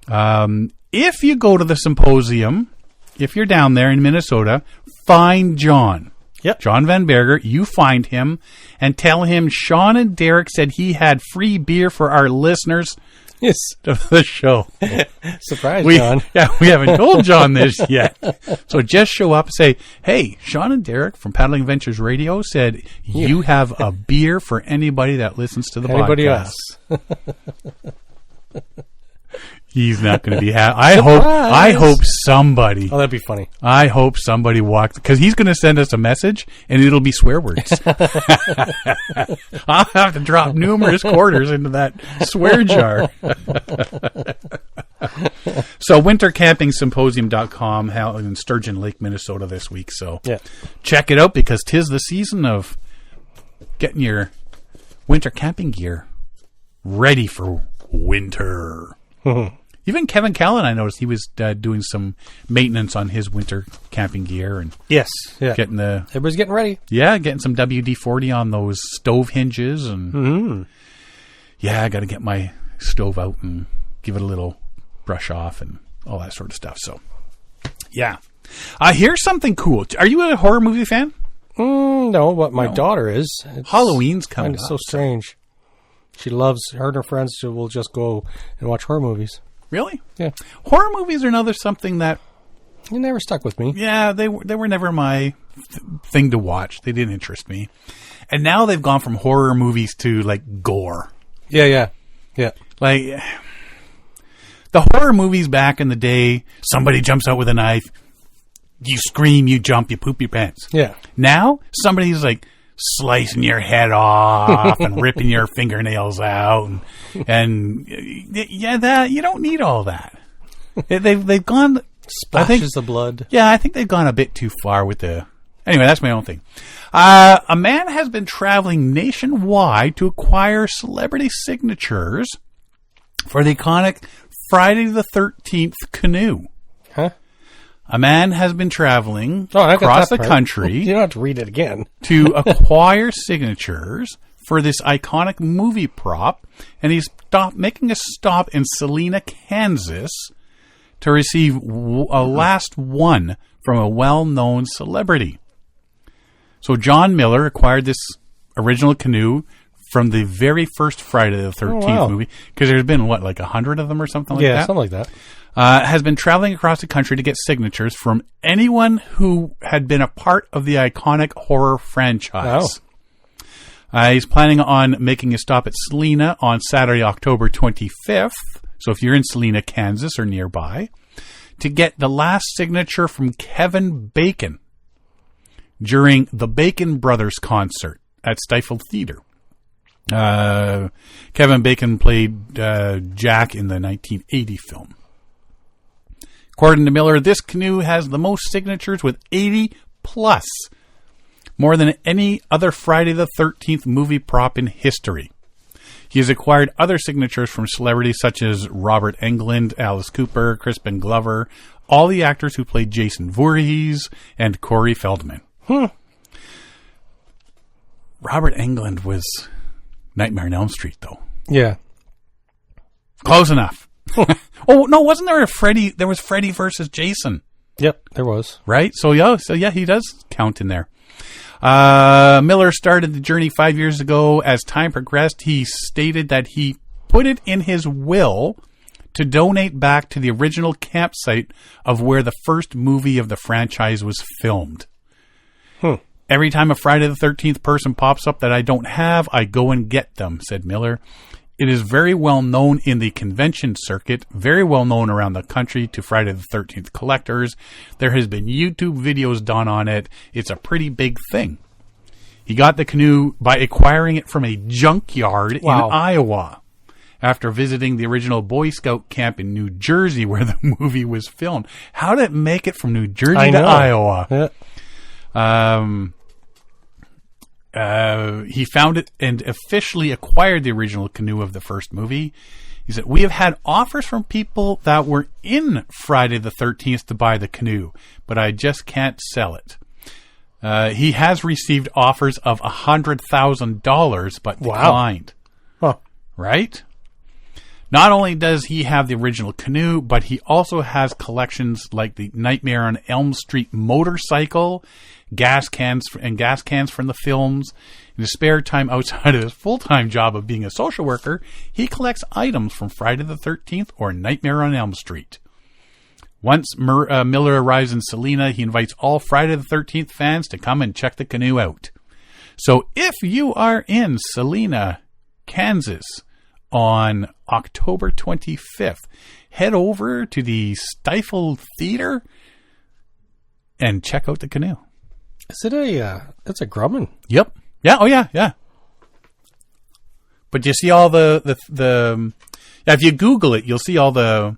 If you go to the symposium, if you're down there in Minnesota, find John. Yep. John Van Berger, you find him and tell him Sean and Derek said he had free beer for our listeners Yes. of the show. Surprise, We John. haven't told John this yet. So just show up and say, hey, Sean and Derek from Paddling Ventures Radio said you have a beer for anybody that listens to the Anybody podcast. else? He's not going to be happy. I hope somebody. Oh, that'd be funny. I hope somebody walks, because he's going to send us a message and it'll be swear words. I'll have to drop numerous quarters into that swear jar. So wintercampingsymposium.com held in Sturgeon Lake, Minnesota this week. So Yeah. check it out, because 'tis the season of getting your winter camping gear ready for winter. Even Kevin Callan, I noticed he was doing some maintenance on his winter camping gear and Yes. Yeah. everybody's getting ready. getting some WD-40 on those stove hinges, and I got to get my stove out and give it a little brush off and all that sort of stuff. So, yeah. Here's something cool. Are you a horror movie fan? No, but my daughter is. It's Halloween's coming kind of up. so strange. She loves her and her friends. She will just go and watch horror movies. Really? Yeah. Horror movies are another something that, It never stuck with me. yeah, they were never my thing to watch. They didn't interest me. And now they've gone from horror movies to, like, gore. Yeah. Like, the horror movies back in the day, somebody jumps out with a knife, you scream, you jump, you poop your pants. Yeah. Now, somebody's, like, slicing your head off and ripping your fingernails out. And that you don't need all that. They've gone... Splashes of blood. Yeah, I think they've gone a bit too far with the... Anyway, that's my own thing. A man has been traveling nationwide to acquire celebrity signatures for the iconic Friday the 13th canoe. Huh? A man has been traveling I got across that the part. country You don't have to read it again. to acquire signatures for this iconic movie prop, and he's making a stop in Salina, Kansas, to receive a last one from a well-known celebrity. So John Miller acquired this original canoe from the very first Friday the 13th movie, because there's been, 100 of them or something like that? Yeah, something like that. Has been traveling across the country to get signatures from anyone who had been a part of the iconic horror franchise. He's planning on making a stop at Salina on Saturday, October 25th. So if you're in Salina, Kansas or nearby, to get the last signature from Kevin Bacon during the Bacon Brothers concert at Stifel Theater. Kevin Bacon played Jack in the 1980 film. According to Miller, this canoe has the most signatures with 80 plus, more than any other Friday the 13th movie prop in history. He has acquired other signatures from celebrities such as Robert Englund, Alice Cooper, Crispin Glover, all the actors who played Jason Voorhees and Corey Feldman. Robert Englund was Nightmare on Elm Street, though. Yeah. Close enough. Oh, no, wasn't there a Freddy? There was Freddy versus Jason. Yep, there was. Right? So he does count in there. Miller started the journey 5 years ago. As time progressed, he stated that he put it in his will to donate back to the original campsite of where the first movie of the franchise was filmed. Every time a Friday the 13th person pops up that I don't have, I go and get them, said Miller. It is very well known in the convention circuit, very well known around the country to Friday the 13th collectors. There has been YouTube videos done on it. It's a pretty big thing. He got the canoe by acquiring it from a junkyard in Iowa after visiting the original Boy Scout camp in New Jersey where the movie was filmed. How did it make it from New Jersey to Iowa? Yeah. He found it and officially acquired the original canoe of the first movie. He said, "We have had offers from people that were in Friday the 13th to buy the canoe, but I just can't sell it." He has received offers of $100,000, but declined. Huh. Right? Not only does he have the original canoe, but he also has collections like the Nightmare on Elm Street motorcycle, gas cans from the films. In his spare time outside of his full-time job of being a social worker, he collects items from Friday the 13th or Nightmare on Elm Street. Once Miller arrives in Salina, he invites all Friday the 13th fans to come and check the canoe out. So if you are in Salina, Kansas, on October 25th, head over to the Stifle Theater and check out the canoe. Is it it's a Grumman? Yep. Yeah. Oh, yeah. Yeah. But you see all the if you Google it, you'll see all the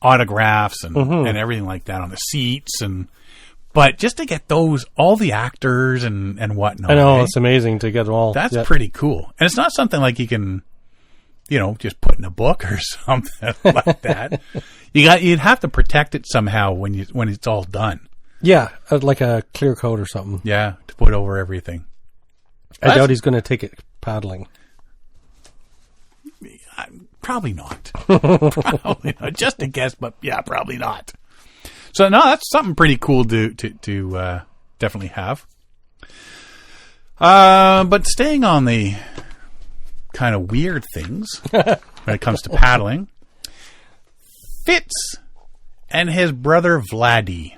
autographs and everything like that on the seats. But just to get all the actors and whatnot. I know, it's amazing to get them all. That's pretty cool. And it's not something like you can, just put in a book or something like that. You'd have to protect it somehow when it's all done. Yeah, like a clear coat or something. Yeah, to put over everything. I doubt he's going to take it paddling. Probably not. Probably not. Just a guess, but yeah, probably not. So no, that's something pretty cool to definitely have. But staying on the kind of weird things when it comes to paddling, Fitz and his brother Vladdy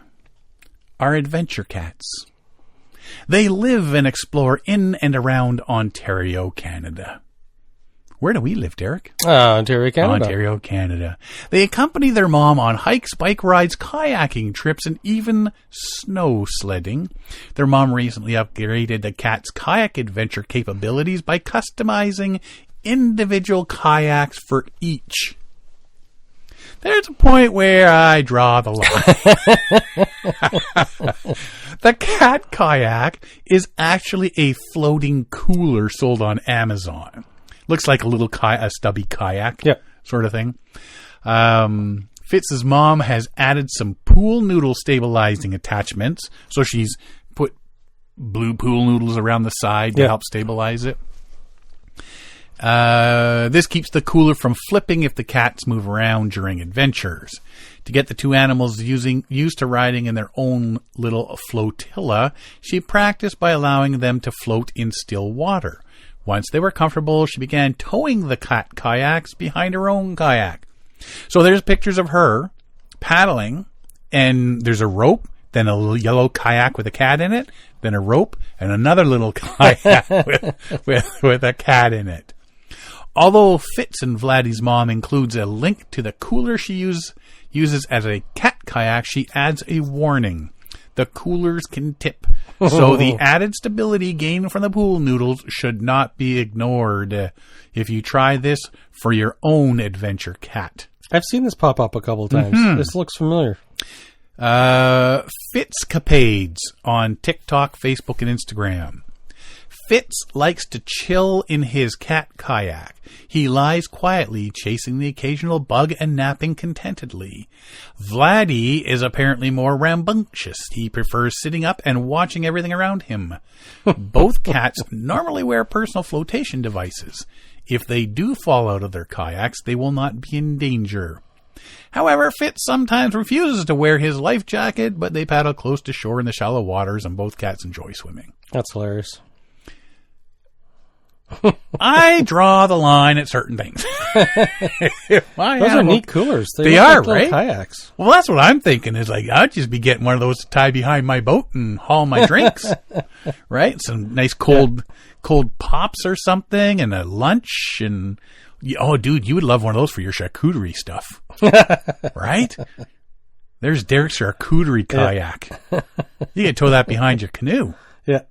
are adventure cats. They live and explore in and around Ontario, Canada. Where do we live, Derek? Ontario, Canada. Ontario, Canada. They accompany their mom on hikes, bike rides, kayaking trips, and even snow sledding. Their mom recently upgraded the cat's kayak adventure capabilities by customizing individual kayaks for each. There's a point where I draw the line. The cat kayak is actually a floating cooler sold on Amazon. Looks like a stubby kayak sort of thing. Fitz's mom has added some pool noodle stabilizing attachments. So she's put blue pool noodles around the side to help stabilize it. This keeps the cooler from flipping if the cats move around during adventures. To get the two animals used to riding in their own little flotilla, she practiced by allowing them to float in still water. Once they were comfortable, she began towing the cat kayaks behind her own kayak. So there's pictures of her paddling, and there's a rope, then a little yellow kayak with a cat in it, then a rope, and another little kayak with a cat in it. Although Fitz and Vladdy's mom includes a link to the cooler she uses as a cat kayak, she adds a warning. The coolers can tip, so the added stability gained from the pool noodles should not be ignored if you try this for your own adventure cat. I've seen this pop up a couple of times. This looks familiar. Fitzcapades on TikTok, Facebook, and Instagram. Fitz likes to chill in his cat kayak. He lies quietly, chasing the occasional bug and napping contentedly. Vladdy is apparently more rambunctious. He prefers sitting up and watching everything around him. Both cats normally wear personal flotation devices. If they do fall out of their kayaks, they will not be in danger. However, Fitz sometimes refuses to wear his life jacket, but they paddle close to shore in the shallow waters, and both cats enjoy swimming. That's hilarious. I draw the line at certain things. Those are neat coolers. They look are, like little right? Kayaks. Well, that's what I'm thinking is like, I'd just be getting one of those to tie behind my boat and haul my drinks, right? Some nice cold pops or something and a lunch. And oh, dude, you would love one of those for your charcuterie stuff, right? There's Derek's charcuterie kayak. You can tow that behind your canoe. Yeah.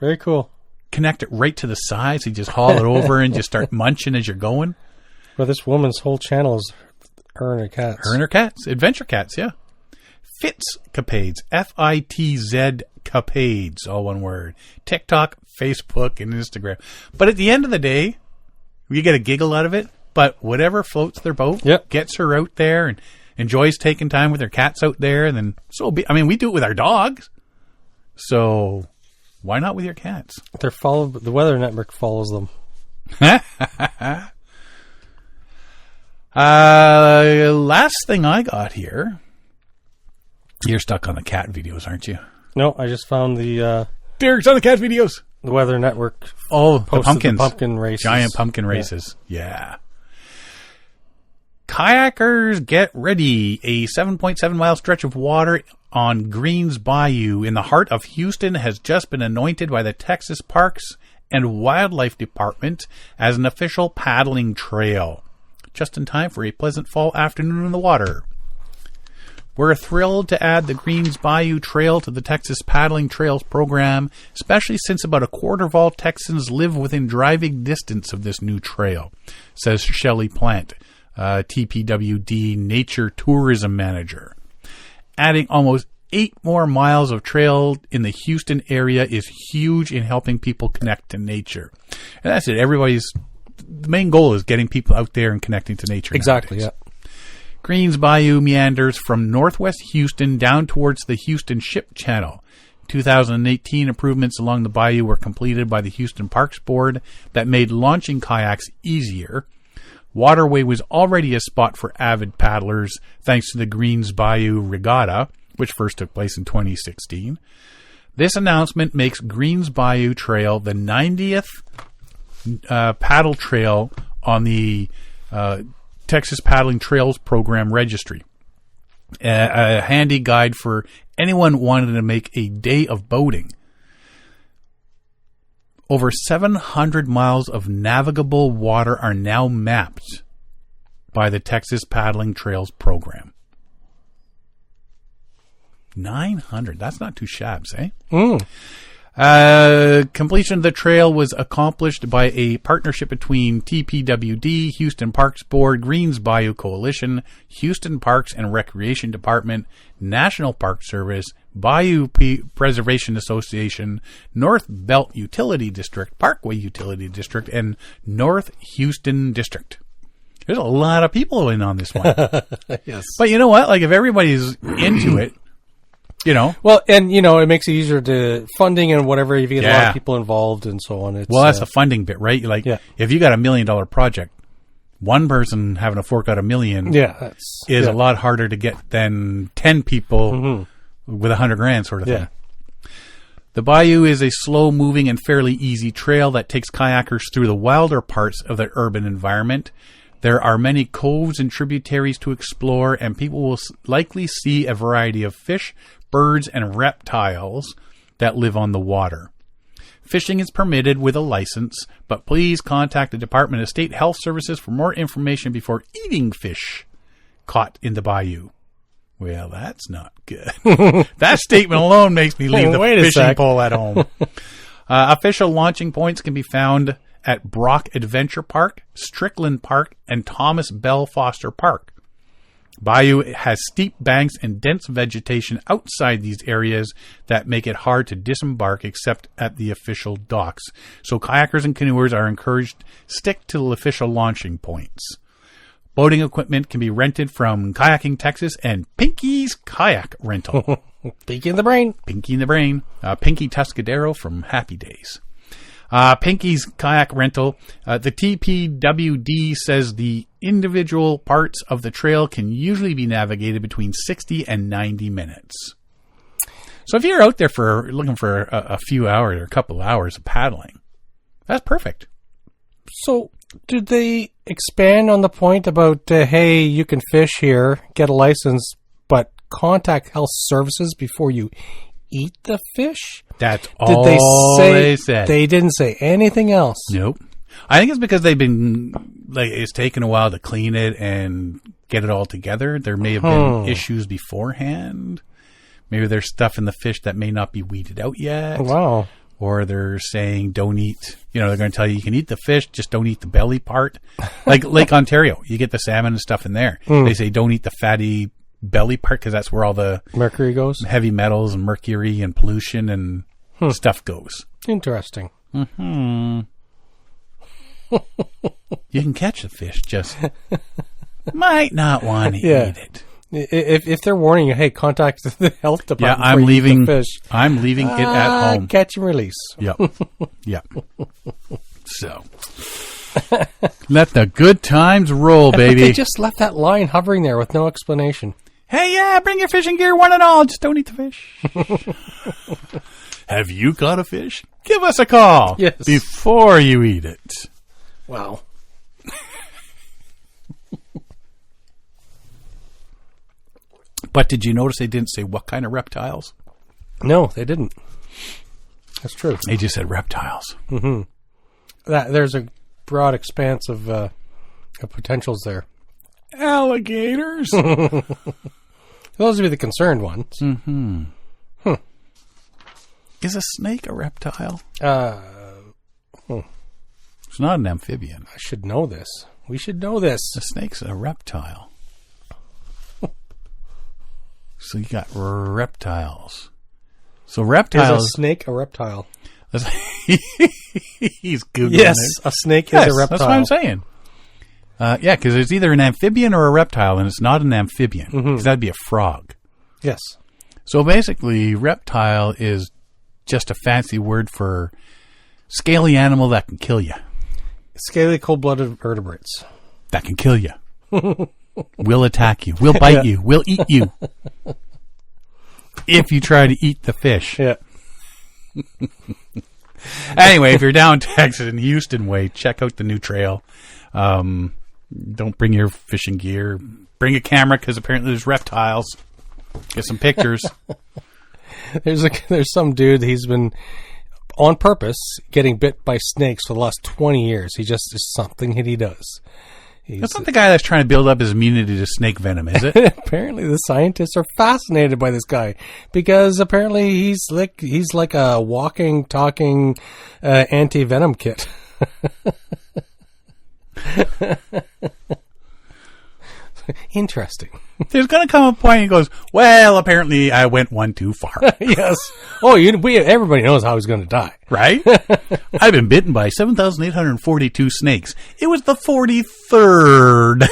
Very cool. Connect it right to the sides. You just haul it over and just start munching as you're going. Well, this woman's whole channel is her and her cats. Her and her cats. Adventure cats, yeah. Fitzcapades. F-I-T-Z capades. All one word. TikTok, Facebook, and Instagram. But at the end of the day, you get a giggle out of it. But whatever floats their boat gets her out there and enjoys taking time with her cats out there. And then, we do it with our dogs. So why not with your cats? The Weather Network follows them. Last thing I got here. You're stuck on the cat videos, aren't you? No, I just found the Derek's on the cat videos. The Weather Network. Oh, the pumpkins. The pumpkin races. Giant pumpkin races. Yeah. Kayakers, get ready. A 7.7 mile stretch of water on Greens Bayou in the heart of Houston has just been anointed by the Texas Parks and Wildlife Department as an official paddling trail. Just in time for a pleasant fall afternoon in the water. We're thrilled to add the Greens Bayou Trail to the Texas Paddling Trails program, especially since about a quarter of all Texans live within driving distance of this new trail, says Shelley Plant, TPWD Nature Tourism Manager. Adding almost 8 more miles of trail in the Houston area is huge in helping people connect to nature. And that's it. The main goal is getting people out there and connecting to nature. Exactly, nowadays. Greens Bayou meanders from northwest Houston down towards the Houston Ship Channel. 2018 improvements along the bayou were completed by the Houston Parks Board that made launching kayaks easier. Waterway was already a spot for avid paddlers thanks to the Greens Bayou Regatta, which first took place in 2016. This announcement makes Greens Bayou Trail the 90th paddle trail on the Texas Paddling Trails Program registry. A handy guide for anyone wanting to make a day of boating. Over 700 miles of navigable water are now mapped by the Texas Paddling Trails Program. 900. That's not too shabs, eh? Completion of the trail was accomplished by a partnership between TPWD, Houston Parks Board, Greens Bayou Coalition, Houston Parks and Recreation Department, National Park Service, Bayou Preservation Association, North Belt Utility District, Parkway Utility District, and North Houston District. There's a lot of people in on this one. Yes. But you know what? Like, if everybody's into it, you know. Well, and, it makes it easier to funding and whatever, if you get a lot of people involved and so on. Well, that's the funding bit, right? Like, if you got $1 million project, one person having to fork out $1 million is a lot harder to get than 10 people with $100,000 sort of thing. The bayou is a slow-moving and fairly easy trail that takes kayakers through the wilder parts of the urban environment. There are many coves and tributaries to explore, and people will likely see a variety of fish, birds, and reptiles that live on the water. Fishing is permitted with a license, but please contact the Department of State Health Services for more information before eating fish caught in the bayou. Well, that's not good. That statement alone makes me leave the fishing pole at home. Official launching points can be found at Brock Adventure Park, Strickland Park, and Thomas Bell Foster Park. Bayou has steep banks and dense vegetation outside these areas that make it hard to disembark except at the official docks. So kayakers and canoers are encouraged to stick to the official launching points. Boating equipment can be rented from Kayaking Texas and Pinky's Kayak Rental. Pinky in the brain. Pinky in the brain. Pinky Tuscadero from Happy Days. Pinky's Kayak Rental. The TPWD says the individual parts of the trail can usually be navigated between 60 and 90 minutes. So if you're out there looking for a few hours or a couple hours of paddling, that's perfect. So, did they expand on the point about, hey, you can fish here, get a license, but contact health services before you eat the fish? That's all they said. They didn't say anything else. Nope. I think it's because they've been, like, it's taken a while to clean it and get it all together. There may have been issues beforehand. Maybe there's stuff in the fish that may not be weeded out yet. Wow. Or they're saying don't eat, they're going to tell you can eat the fish, just don't eat the belly part. Like Lake Ontario, you get the salmon and stuff in there. They say don't eat the fatty belly part because that's where all the mercury goes, heavy metals and mercury and pollution and stuff goes. Interesting. You can catch the fish, just might not want to eat it. If they're warning you, hey, contact the health department. Yeah, I'm leaving. I'm leaving it at home. Catch and release. Yep. Yep. So let the good times roll, baby. They just left that line hovering there with no explanation. Hey, yeah, bring your fishing gear, one and all. Just don't eat the fish. Have you caught a fish? Give us a call. Yes. Before you eat it. Wow. But did you notice they didn't say what kind of reptiles? No, they didn't. That's true. They just said reptiles. Mm-hmm. There's a broad expanse of potentials there. Alligators. Those would be the concerned ones. Mm-hmm. Is a snake a reptile? It's not an amphibian. I should know this. We should know this. A snake's a reptile. So you got reptiles. So reptiles. Is a snake a reptile? He's Googling yes, it. a snake is a reptile. That's what I'm saying. Yeah, because it's either an amphibian or a reptile, and it's not an amphibian. Because that'd be a frog. Yes. So basically, reptile is just a fancy word for scaly animal that can kill you. Scaly, cold-blooded vertebrates. That can kill you. We'll attack you. We'll bite you. We'll eat you. If you try to eat the fish. Yeah. Anyway, if you're down Texas and Houston way, check out the new trail. Don't bring your fishing gear. Bring a camera because apparently there's reptiles. Get some pictures. There's some dude, he's been on purpose getting bit by snakes for the last 20 years. He just is something that he does. That's not the guy that's trying to build up his immunity to snake venom, is it? Apparently, the scientists are fascinated by this guy because apparently he's like a walking, talking anti-venom kit. Interesting. There's going to come a point he goes, well, apparently I went one too far. Yes. Oh, everybody knows how he's going to die. Right? I've been bitten by 7,842 snakes. It was the 43rd.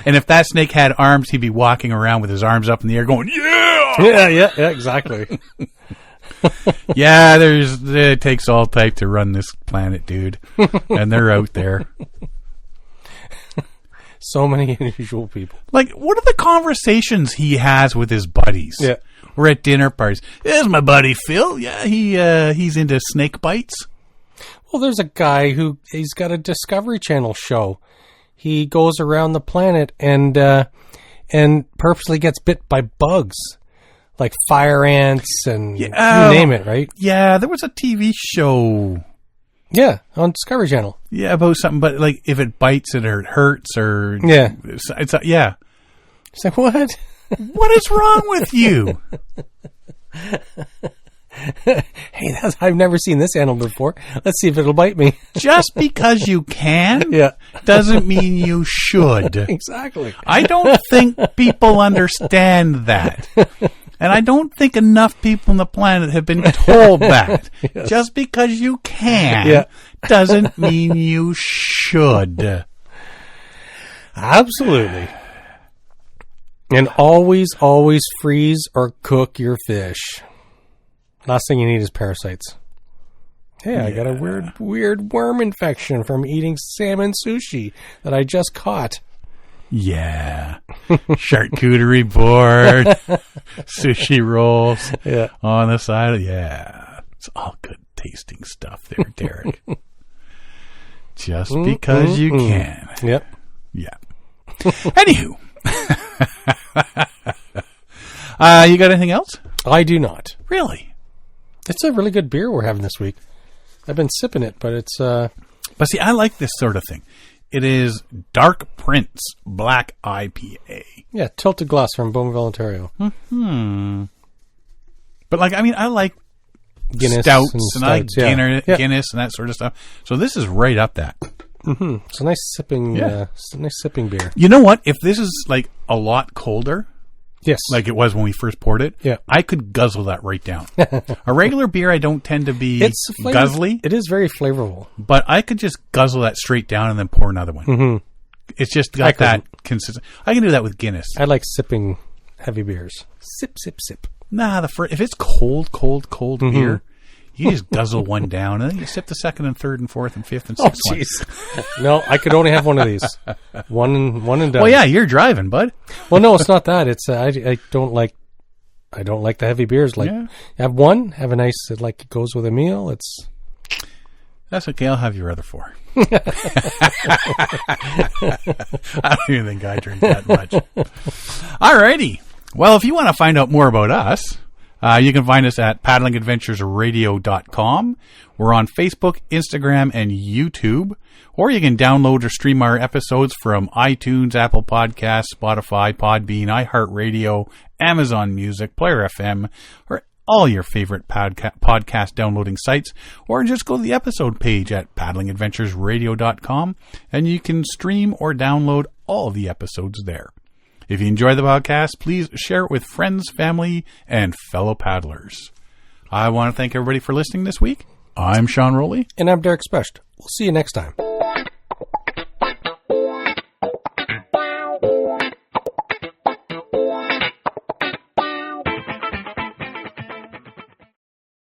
And if that snake had arms, he'd be walking around with his arms up in the air going, yeah! Yeah, exactly. Yeah, it takes all type to run this planet, dude. And they're out there. So many unusual people. Like, what are the conversations he has with his buddies? Yeah. We're at dinner parties. There's my buddy Phil. Yeah, he's into snake bites. Well, there's a guy he's got a Discovery Channel show. He goes around the planet and purposely gets bit by bugs. Like fire ants and you name it, right? Yeah, there was a TV show. Yeah, on Discovery Channel. Yeah, about something, but like if it bites it or it hurts or... Yeah. It's yeah. It's like, what? What is wrong with you? Hey, I've never seen this animal before. Let's see if it'll bite me. Just because you can yeah. doesn't mean you should. Exactly. I don't think people understand that. And I don't think enough people on the planet have been told that. Yes. Just because you can doesn't mean you should. Absolutely. And always freeze or cook your fish. Last thing you need is parasites. Hey, I got a weird worm infection from eating salmon sushi that I just caught. Yeah. Charcuterie board, sushi rolls on the side. Yeah. It's all good, tasting stuff there, Derek. Just because you can. Yep. Yeah. Anywho. You got anything else? I do not. Really? It's a really good beer we're having this week. I've been sipping it, but it's... But see, I like this sort of thing. It is Dark Prince Black IPA. Yeah, Tilted Glass from Bowmanville, Ontario. But like, I mean, I like Guinness stouts and I like stouts, yeah. Guinness and that sort of stuff. So this is right up that. It's a nice sipping, beer. You know what? If this is like a lot colder, Yes, like it was when we first poured it, yeah, I could guzzle that right down. A regular beer, I don't tend to be guzzly. It is very flavorful, but I could just guzzle that straight down and then pour another one. Mm-hmm. It's just got that consistent. I can do that with Guinness. I like sipping heavy beers. Sip, sip, sip. Nah, if it's cold beer, you just guzzle one down, and then you sip the second and third and fourth and fifth and sixth one. Jeez. No, I could only have one of these. One and done. Well, yeah, you're driving, bud. Well, no, it's not that. It's I don't like the heavy beers. Like, have one, have a nice, it goes with a meal. That's okay. I'll have your other four. I don't even think I drink that much. Alrighty. Well, if you want to find out more about us, you can find us at paddlingadventuresradio.com. We're on Facebook, Instagram, and YouTube. Or you can download or stream our episodes from iTunes, Apple Podcasts, Spotify, Podbean, iHeartRadio, Amazon Music, Player FM, or all your favorite podcast downloading sites. Or just go to the episode page at paddlingadventuresradio.com, and you can stream or download all of the episodes there. If you enjoy the podcast, please share it with friends, family, and fellow paddlers. I want to thank everybody for listening this week. I'm Sean Rowley. And I'm Derek Specht. We'll see you next time.